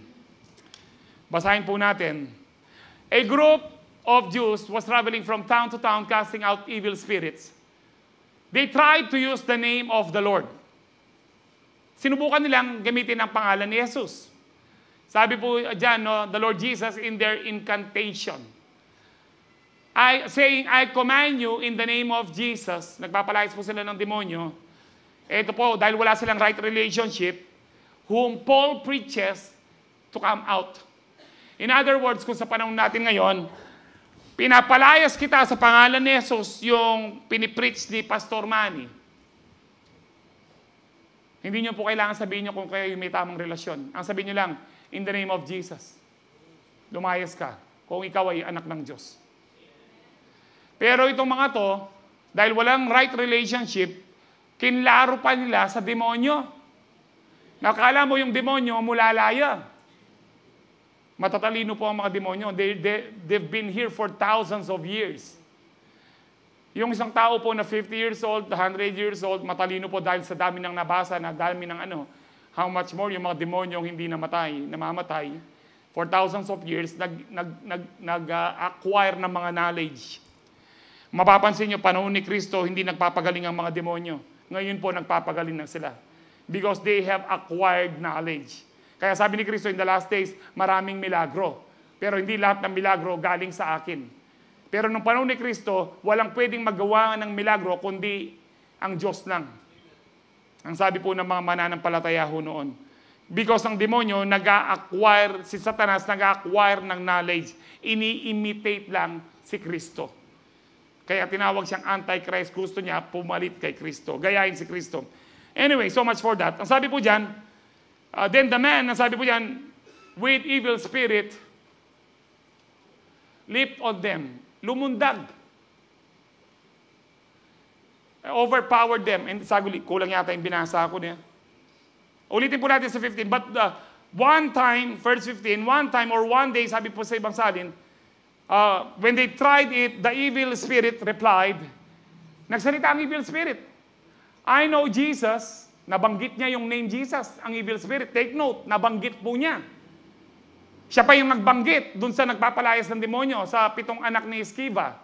Basahin po natin. A group of Jews was traveling from town to town casting out evil spirits. They tried to use the name of the Lord. Sinubukan nilang gamitin ang pangalan ni Jesus. Sabi po dyan, no, the Lord Jesus in their incantation. Saying, I command you in the name of Jesus. Nagpapalayas po sila ng demonyo. Ito po, dahil wala silang right relationship, whom Paul preaches to come out. In other words, kung sa panahon natin ngayon, pinapalayas kita sa pangalan ni Jesus yung pinipreach ni Pastor Manny. Hindi nyo po kailangan sabihin nyo kung kayo may tamang relasyon. Ang sabihin nyo lang, in the name of Jesus. Lumayas ka kung ikaw ay anak ng Diyos. Pero itong mga to, dahil walang right relationship, kinlaro pa nila sa demonyo. Nakala mo yung demonyo mulalaya. Matatalino po ang mga demonyo. They've been here for thousands of years. Yung isang tao po na 50 years old, 100 years old, matalino po dahil sa dami ng nabasa, na dami ng how much more yung mga demonyong hindi namamatay, for thousands of years, nag-acquire ng mga knowledge. Mapapansin nyo, panahon ni Kristo, hindi nagpapagaling ang mga demonyo. Ngayon po, nagpapagaling na sila. Because they have acquired knowledge. Kaya sabi ni Kristo, in the last days, maraming milagro. Pero hindi lahat ng milagro galing sa akin. Pero nung panahon ni Kristo, walang pwedeng magawa ng milagro, kundi ang Diyos lang. Ang sabi po ng mga mananampalataya ho noon. Because ang demonyo, nag-a-acquire, si Satanas, nag-a-acquire ng knowledge. Ini-imitate lang si Kristo. Kaya tinawag siyang Antichrist. Gusto niya pumalit kay Kristo. Gayahin si Kristo. Anyway, so much for that. Ang sabi po dyan, then the man, ang sabi po dyan, with evil spirit, leaped on them. Lumundag. Overpowered them. And saguli, kulang yata yung binasa ko niya. Ulitin po natin sa 15. But one time, verse 15, one time or one day, sabi po sa ibang salin, when they tried it, the evil spirit replied, nagsalita ang evil spirit. I know Jesus, nabanggit niya yung name Jesus, ang evil spirit. Take note, nabanggit po niya. Siya pa yung nagbanggit dun sa nagpapalayas ng demonyo sa 7 anak ni Sceva.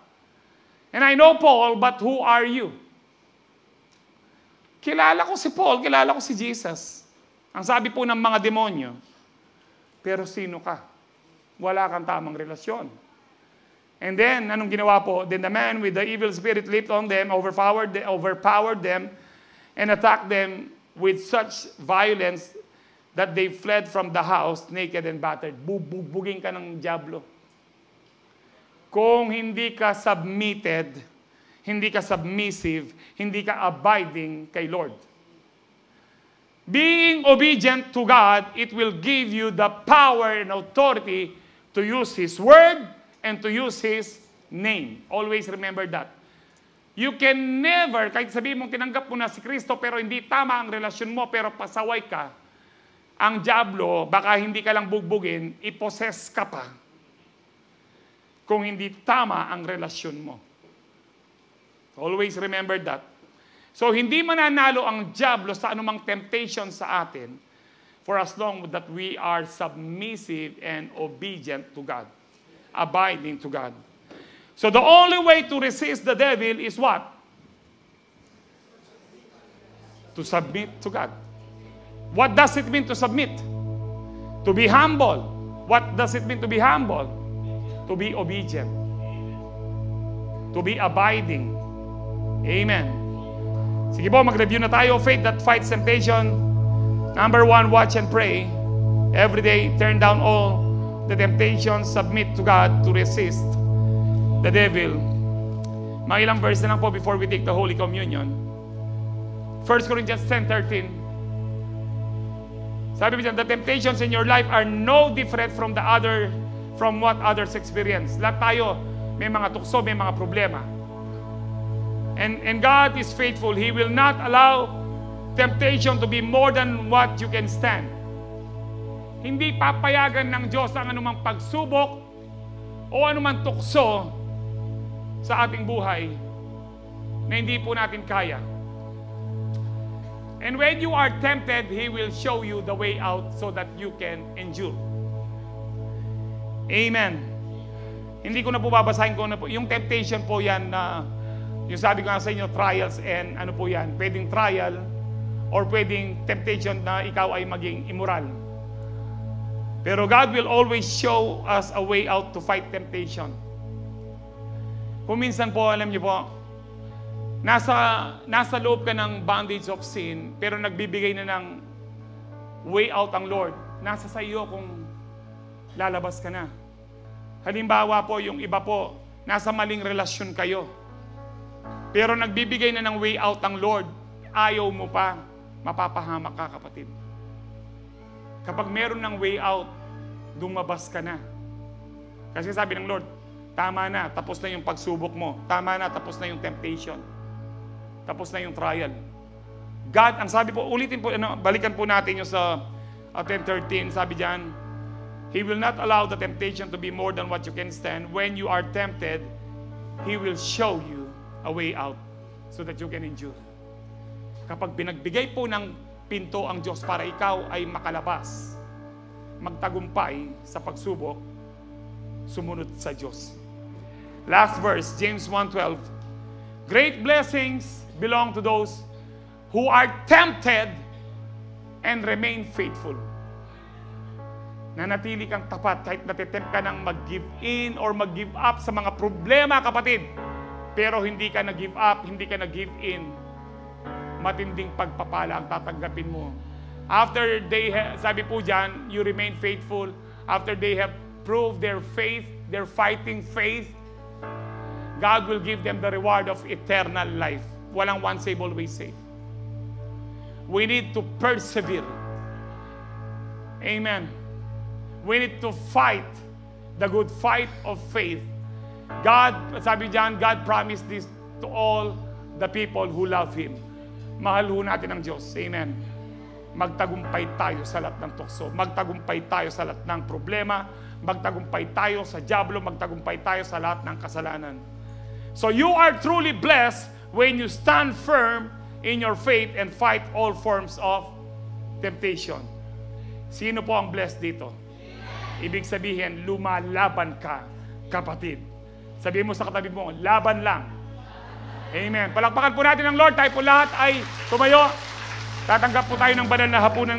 And I know Paul, but who are you? Kilala ko si Paul, kilala ko si Jesus. Ang sabi po ng mga demonyo, pero sino ka? Wala kang tamang relasyon. And then, anong ginawa po? Then the man with the evil spirit leaped on them, overpowered them, and attacked them with such violence that they fled from the house naked and battered. Bubugin ka ng diablo. Kung hindi ka submitted, hindi ka submissive, hindi ka abiding kay Lord. Being obedient to God, it will give you the power and authority to use His word and to use His name. Always remember that. You can never, kahit sabihin mong tinanggap mo na si Kristo, pero hindi tama ang relasyon mo, pero pasaway ka, ang dyablo, baka hindi ka lang bugbugin, iposes ka pa. Kung hindi tama ang relasyon mo. Always remember that. So, hindi mananalo ang dyablo sa anumang temptation sa atin for as long that we are submissive and obedient to God. Abiding to God. So, the only way to resist the devil is what? To submit to God. What does it mean to submit? To be humble. What does it mean to be humble? To be obedient. To be abiding. Amen. Sige po, mag-review na tayo. Faith that fights temptation. Number 1, watch and pray. Every day, turn down all the temptations. Submit to God to resist the devil. Mga ilang verse na lang po before we take the Holy Communion. 1 Corinthians 10:13. Sabi niya, the temptations in your life are no different from what others experience. Lahat tayo, may mga tukso, may mga problema. And God is faithful. He will not allow temptation to be more than what you can stand. Hindi papayagan ng Diyos ang anumang pagsubok o anumang tukso sa ating buhay na hindi po natin kaya. And when you are tempted, He will show you the way out so that you can endure. Amen. Hindi ko na po babasahin ko na po. Yung temptation po yan na, yung sabi ko nga sa inyo, trials and ano po yan, pwedeng trial or pwedeng temptation na ikaw ay maging immoral. Pero God will always show us a way out to fight temptation. Kung minsan po, alam niyo po, nasa loob ka ng bondage of sin, pero nagbibigay na ng way out ang Lord. Nasa sa iyo kung lalabas ka na. Halimbawa po, yung iba po, nasa maling relasyon kayo. Pero nagbibigay na ng way out ang Lord. Ayaw mo pa, mapapahamak ka, kapatid. Kapag meron ng way out, lumabas ka na. Kasi sabi ng Lord, tama na, tapos na yung pagsubok mo. Tama na, tapos na yung temptation. Tapos na yung trial. God, ang sabi po, ulitin po, balikan po natin yung sa 10:13, sabi diyan, He will not allow the temptation to be more than what you can stand. When you are tempted, He will show you a way out so that you can endure. Kapag binagbigay po ng pinto ang Diyos para ikaw ay makalabas, magtagumpay sa pagsubok, sumunod sa Diyos. Last verse, James 1:12. Great blessings belong to those who are tempted and remain faithful. Nanatili kang tapat kahit natitempt ka ng mag-give in or mag-give up sa mga problema, kapatid. Pero hindi ka nag-give up, hindi ka nag-give in. Matinding pagpapala ang tatanggapin mo. After they sabi po dyan, you remain faithful. After they have proved their faith, their fighting faith, God will give them the reward of eternal life. Walang once saved, always saved. We need to persevere. Amen. We need to fight the good fight of faith. God, sabi diyan, God promised this to all the people who love Him. Mahal ho natin ang Diyos. Amen. Magtagumpay tayo sa lahat ng tukso. Magtagumpay tayo sa lahat ng problema. Magtagumpay tayo sa dyablo. Magtagumpay tayo sa lahat ng kasalanan. So you are truly blessed when you stand firm in your faith and fight all forms of temptation. Sino po ang blessed dito? Ibig sabihin, lumalaban ka, kapatid. Sabihin mo sa katabi mo, laban lang. Amen. Palakpakan po natin ang Lord. Tayo po lahat ay tumayo. Tatanggap po tayo ng banal na hapunan.